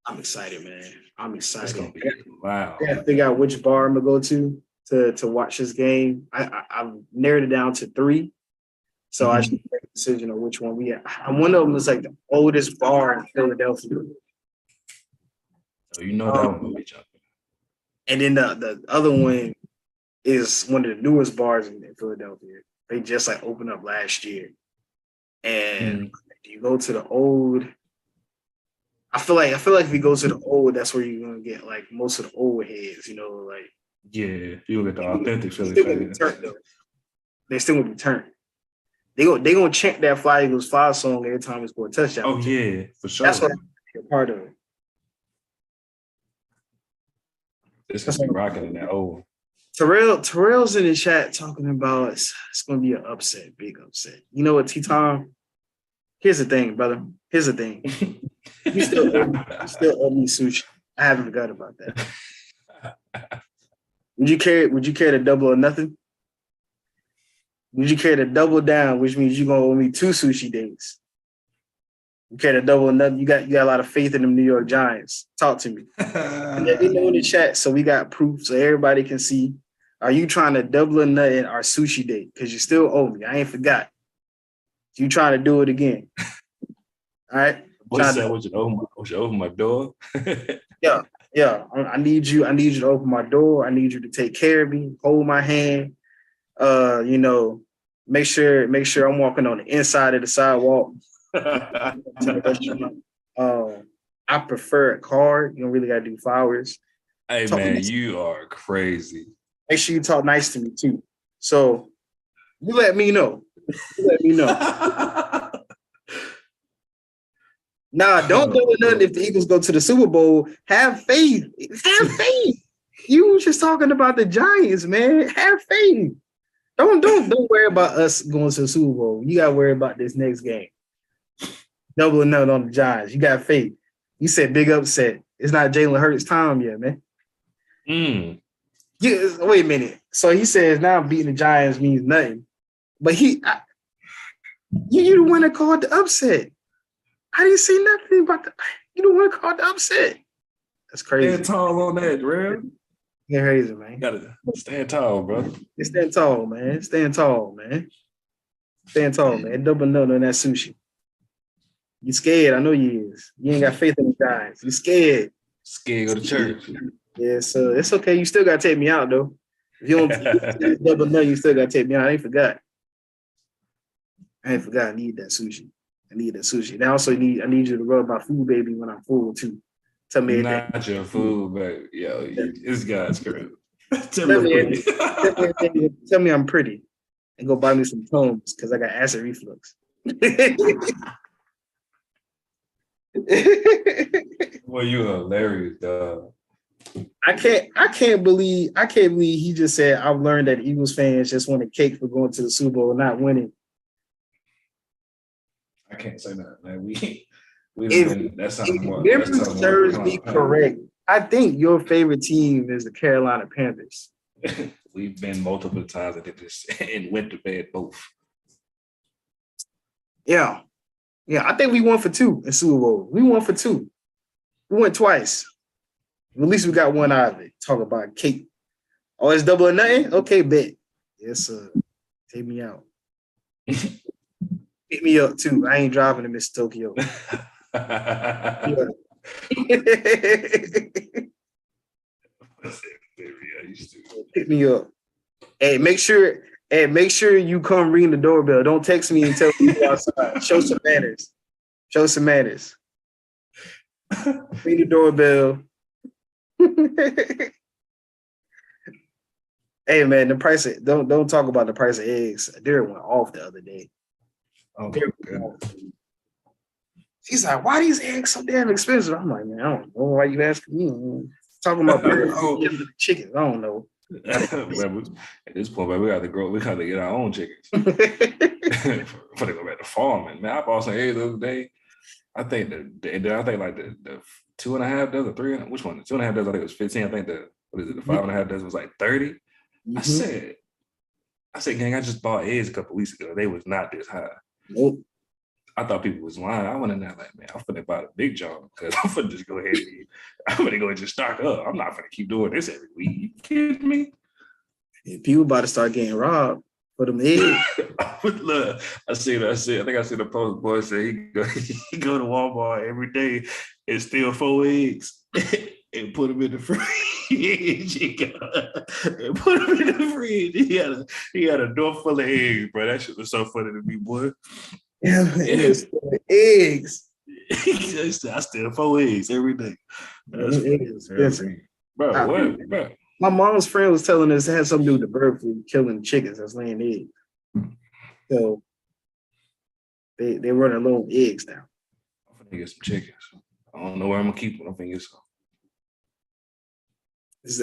I'm excited, man. I'm excited. It's gonna be wow. I gotta figure out which bar I'm gonna go to watch this game. I've narrowed it down to 3. So I should make a decision on which one we have. And one of them is like the oldest bar in Philadelphia. So that one will be jumping. And then the other one is one of the newest bars in Philadelphia. They just like opened up last year. And you go to the old. I feel like if you go to the old, that's where you're gonna get like most of the old heads, like. Yeah, you'll get the authentic Philly fans. They still gonna be turned. They gonna chant that Fly Eagles 5 song every time we score a touchdown. Oh yeah, for sure. That's what I'm a part of it. It's gonna be rocking in that old. Terrell's in the chat talking about it's gonna be an upset, big upset. You know what, T-Tom? Here's the thing, brother. Here's the thing. You still owe me sushi. I haven't forgot about that. Would you care to double or nothing? Would you care to double down, which means you're gonna owe me 2 sushi dates? You care to double or nothing? You got a lot of faith in them New York Giants. Talk to me. Let me know in the chat so we got proof so everybody can see. Are you trying to double or nothing our sushi date? Because you still owe me. I ain't forgot. You trying to do it again? All right. What's that? Would you open my door? Yeah. I need you to open my door. I need you to take care of me, hold my hand. Make sure I'm walking on the inside of the sidewalk. I prefer a card. You don't really gotta do flowers. Hey man, you are crazy. Make sure you talk nice to me too. So you let me know. Nah, don't do nothing if the Eagles go to the Super Bowl. Have faith. You was just talking about the Giants, man. Have faith. Don't worry about us going to the Super Bowl. You gotta worry about this next game. Double or nothing on the Giants. You got faith. You said big upset. It's not Jalen Hurts' time yet, man. Wait a minute. So he says now beating the Giants means nothing. But you the one that called the upset. I didn't say nothing about you the one that called the upset. That's crazy. Stand tall on that, bro. You're crazy, man. You gotta stand tall, brother. Stand tall, man. Stand tall, man. Double nothing on that sushi. You scared? I know you is. You ain't got faith in the Giants. You scared. Scared go to church. Yeah, so it's okay. You still gotta take me out though. If you don't double nothing, you still gotta take me out. I ain't forgot. I need that sushi. And I also need you to rub my food baby when I'm full too. Tell me not your food, but yo, this guy's crazy. Tell me I'm pretty and go buy me some Tones because I got acid reflux. Well, you hilarious, dog. I can't believe he just said I've learned that Eagles fans just want a cake for going to the Super Bowl and not winning. I can't say that, man. If memory serves me correct, I think your favorite team is the Carolina Panthers. We've been multiple times and went to bed both. Yeah. Yeah. I think we won for 2 in Super Bowl. We won for 2. We went twice. At least we got one out of it. Talk about cake. Oh, it's double or nothing? Okay, bet. Yes, sir. Take me out. Pick me up too. I ain't driving to Miss Tokyo. Pick me up. Hey, make sure you come ring the doorbell. Don't text me and tell me you outside. Show some manners. Show some manners. Ring the doorbell. Hey man, the price of don't talk about the price of eggs. Derek went off the other day. Oh, he's like, why these eggs so damn expensive? I'm like, man, I don't know why you asking me. Man. Talking about chickens. I don't know. At this point, man, we got to get our own chickens. Before they go back to farming. Man, I bought some eggs the other day. I think like the 2.5 dozen, 3, which one? The 2.5 dozen, I think it was 15. I think the 5.5 dozen was like 30. Mm-hmm. I said, gang, I just bought eggs a couple weeks ago. They was not this high. Nope. I thought people was lying. I went in there like, man, I'm finna buy the big job because I'm finna just go ahead and I'm finna go and just stock up. I'm not finna keep doing this every week. You kidding me? Yeah, people about to start getting robbed for them eggs. Look, I think I see the post boy say he go to Walmart every day and steal 4 eggs and put them in the fridge. And put them in the fridge. He had a door full of eggs, bro. That shit was so funny to me, boy. Yeah, eggs. I steal 4 eggs every day. Bro, what? Bro. My mom's friend was telling us it had something to do with the bird flu killing chickens that's laying eggs. So they running low on eggs now. I'm gonna get some chickens. I don't know where I'm gonna keep them. I'm gonna get some.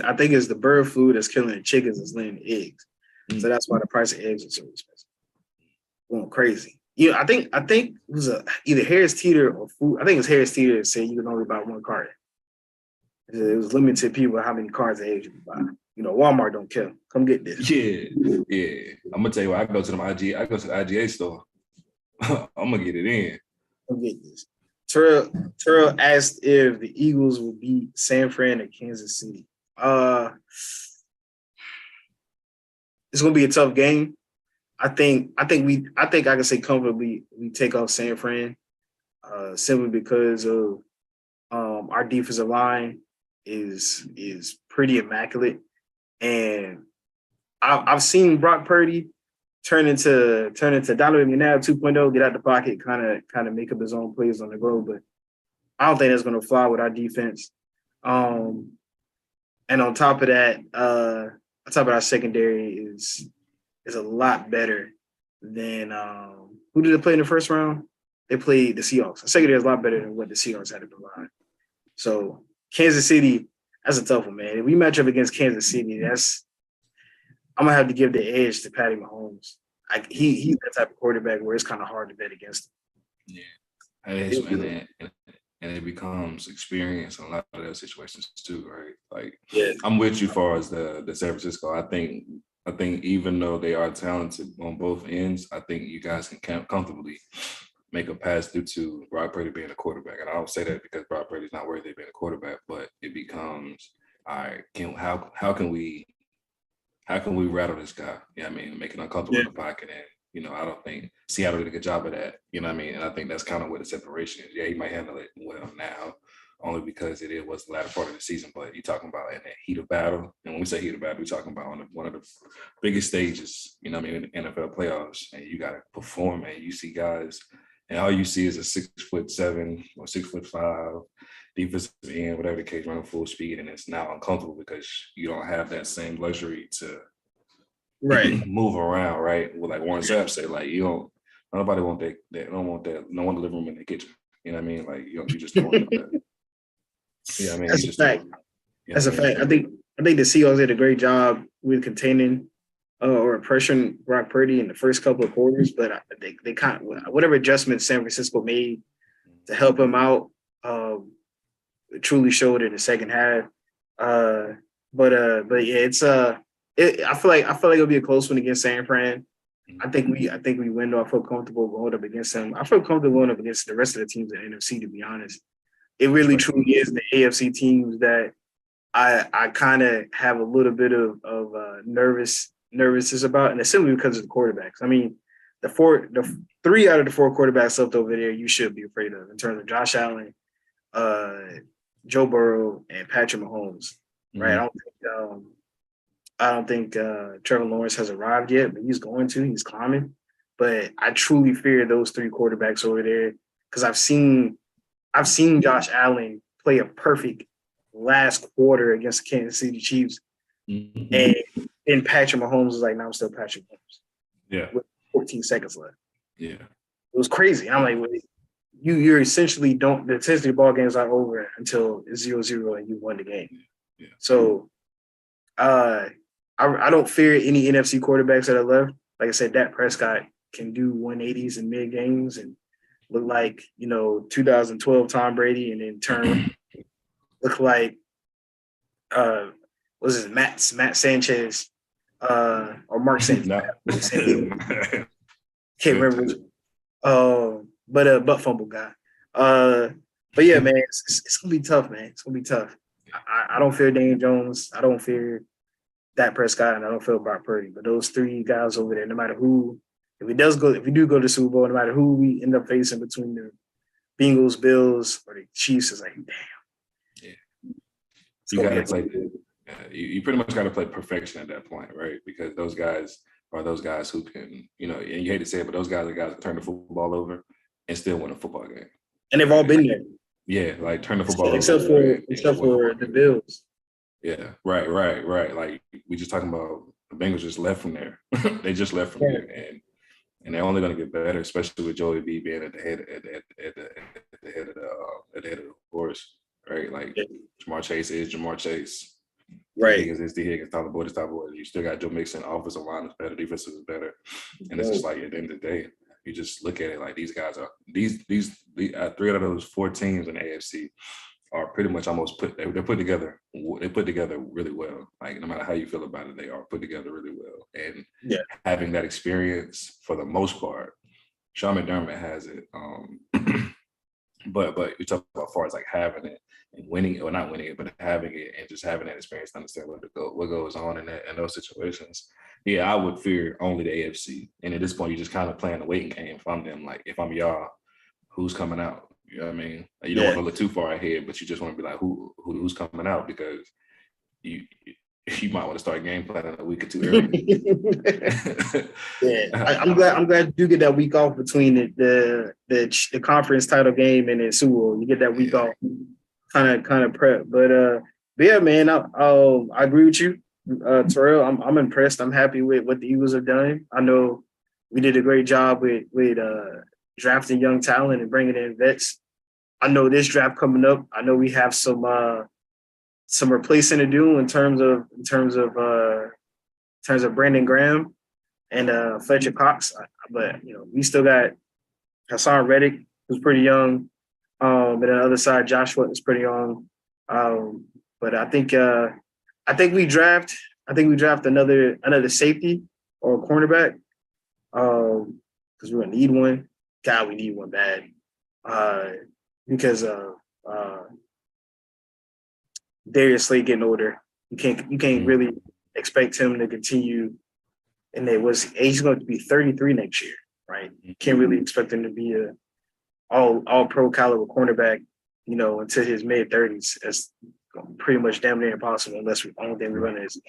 I think it's the bird flu that's killing the chickens that's laying the eggs. Mm-hmm. So that's why the price of eggs is so expensive. Going crazy. Yeah, I think it was either Harris Teeter or food. I think it was Harris Teeter that said you can only buy 1 carton. It was limited to people how many cartons of eggs you can buy. You know, Walmart don't care. Come get this. Yeah. I'm gonna tell you what. I go to the IGA store. I'm gonna get it in. Come get this. Terrell asked if the Eagles will beat San Fran or Kansas City. It's gonna be a tough game. I think I can say comfortably we take off San Fran, simply because of our defensive line is pretty immaculate, and I've seen Brock Purdy turn into Donovan McNabb 2.0, get out the pocket, kind of make up his own plays on the go, but I don't think that's going to fly with our defense. And on top of that, our secondary is a lot better than who did they play in the first round? They played the Seahawks. The secondary is a lot better than what the Seahawks had to provide. So Kansas City, that's a tough one, man. If we match up against Kansas City, I'm gonna have to give the edge to Patty Mahomes. He's that type of quarterback where it's kind of hard to bet against him. Yeah, and it becomes experience in a lot of those situations too, right? Like, yeah. I'm with you as far as the San Francisco. I think even though they are talented on both ends, I think you guys can comfortably make a pass due to Brock Purdy being a quarterback. And I don't say that because Brock Purdy's not worthy of being a quarterback, but it becomes, all right, how can we rattle this guy? You know what I mean? Make it uncomfortable in the pocket. And, you know, I don't think Seattle did a good job of that. You know what I mean? And I think that's kind of where the separation is. Yeah, he might handle it well now, only because it was the latter part of the season. But you're talking about in that heat of battle. And when we say heat of battle, we're talking about on one of the biggest stages, you know what I mean, in the NFL playoffs. And you got to perform, and you see guys, and all you see is a 6'7" or 6'5" defensive end, whatever the case, running full speed, and it's now uncomfortable because you don't have that same luxury to move around, right? Well, like Warren Sapp said, like nobody want that. They don't want that. No one in the living room in the kitchen. You know what I mean? Like you just don't want that. Yeah, I mean that's a fact. That's a fact. I think the Seahawks did a great job with containing or pressuring Brock Purdy in the first couple of quarters, but they kind of whatever adjustments San Francisco made to help him out truly showed in the second half. But yeah, it's I feel like it'll be a close one against San Fran. I think we win. I feel comfortable going up against them. I feel comfortable going up against the rest of the teams in the NFC. To be honest, it really truly is the AFC teams that I kind of have a little bit of nervousness about, and it's simply because of the quarterbacks. I mean, the 3 out of the 4 quarterbacks left over there, you should be afraid of in terms of Josh Allen, Joe Burrow, and Patrick Mahomes. Right? I don't think Trevor Lawrence has arrived yet, but he's going to. He's climbing. But I truly fear those 3 quarterbacks over there because I've seen Josh Allen play a perfect last quarter against the Kansas City Chiefs, and Patrick Mahomes is like, "No, I'm still Patrick Mahomes." Yeah, with 14 seconds left. Yeah, it was crazy. I'm like, well, you're essentially the ball games are over until it's 0-0 and you won the game. Yeah. So, I don't fear any NFC quarterbacks that are left. Like I said, Dak Prescott can do 180s in mid games and look like 2012 Tom Brady, and then turn look like was it Matt Sanchez or Mark Sanchez? No. Can't remember. But fumble guy. But yeah, man, it's gonna be tough, man. It's gonna be tough. I don't fear Daniel Jones. I don't fear Dak Prescott, and I don't fear Brock Purdy. But those 3 guys over there, no matter who, if we do go to the Super Bowl, no matter who we end up facing between the Bengals, Bills, or the Chiefs, is like, damn. Yeah. You gotta play. You pretty much gotta play perfection at that point, right? Because those guys are those guys who can, and you hate to say it, but those guys are guys that turn the football over and still win a football game. And they've all been there. Yeah, like turn the football except over. Except for the Bills. Yeah, right. Like we just talking about the Bengals just left from there. They just left from there, and they're only going to get better, especially with Joey B being at the head of the horse, right? Like Jamar Chase is Jamar Chase, right? D Higgins is D Higgins, Tyler Boyd is Tyler Boyd. You still got Joe Mixon. Offensive line is better, defense is better, and it's just like at the end of the day, you just look at it like these guys are these 3 out of those 4 teams in the AFC are pretty much almost they're put together. They put together really well. Like no matter how you feel about it, they are put together really well. And having that experience for the most part, Sean McDermott has it. But you talk about as far as like having it and winning, or not winning it, but having it and just having that experience to understand what goes on in those situations. Yeah, I would fear only the AFC. And at this point, you're just kind of playing the waiting game. If I'm them, like if I'm y'all, who's coming out? You know what I mean? You don't want to look too far ahead, but you just want to be like, who's coming out, because you might want to start game planning a week or 2 early. I'm glad you do get that week off between the conference title game and the Super Bowl. You get that week off, kind of prep. But yeah, man, I agree with you, Terrell. I'm impressed. I'm happy with what the Eagles have done. I know we did a great job with drafting young talent and bringing in vets. I know this draft coming up, I know we have some replacing to do in terms of Brandon Graham and Fletcher Cox. But we still got Hassan Reddick, who's pretty young, and on the other side, Joshua is pretty young. But I think we draft another safety or a cornerback because we're gonna need one. God, we need one bad because Darius Slade getting older. You can't really expect him to continue. And he's going to be 33 next year, right? You can't really expect him to be a all pro caliber cornerback, until his mid 30s. That's pretty much damn near impossible unless the only thing we're running is.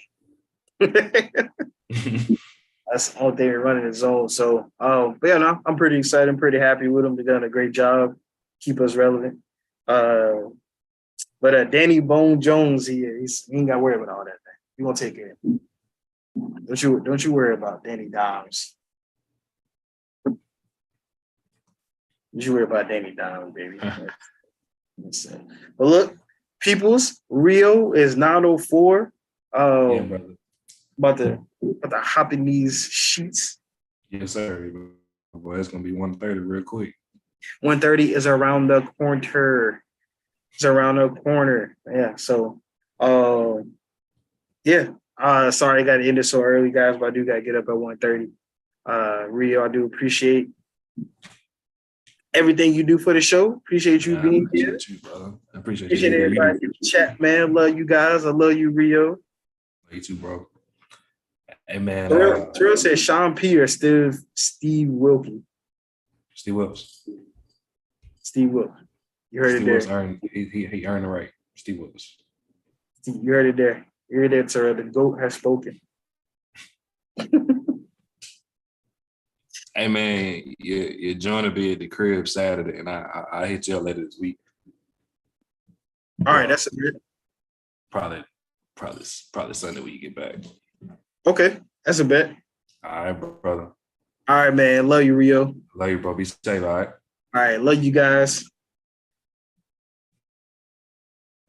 That's the only thing we're running is zone. So, but yeah, no, I'm pretty excited. I'm pretty happy with them. They've done a great job, keep us relevant. But Danny Bone Jones, he ain't got to worry about all that. Man. He gonna take care. Don't you worry about Danny Dimes. Don't you worry about Danny Dimes, baby. But look, peoples, Rio is 9:04. About to hop in these sheets. Yes, sir. Boy, it's gonna be 1:30 real quick. 1:30 is around the corner. It's around the corner. Yeah. So, yeah. Sorry, I got to end it so early, guys, but I do got to get up at 1:30. Rio, I do appreciate everything you do for the show. Appreciate you being here. Appreciate you, brother. I appreciate Appreciate you. everybody in the chat, man. Love you guys. I love you, Rio. You too, bro. Hey, man. Terrell said Sean P or Steve Wilkie. Steve Wilkes. Steve Wilkes. You heard Steve it Wilkes there. he earned the right. Steve Wilkes. You heard it there. You heard it, Terrell. The GOAT has spoken. Hey man, your joint will be at the crib Saturday, and I hit you up later this week. All right, that's a bit. Probably Sunday when you get back. Okay, that's a bet. All right, brother. All right, man. Love you, Rio. Love you, bro. Be safe, all right? All right, love you guys.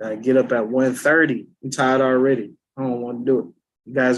Gotta get up at 1:30. I'm tired already. I don't want to do it. You guys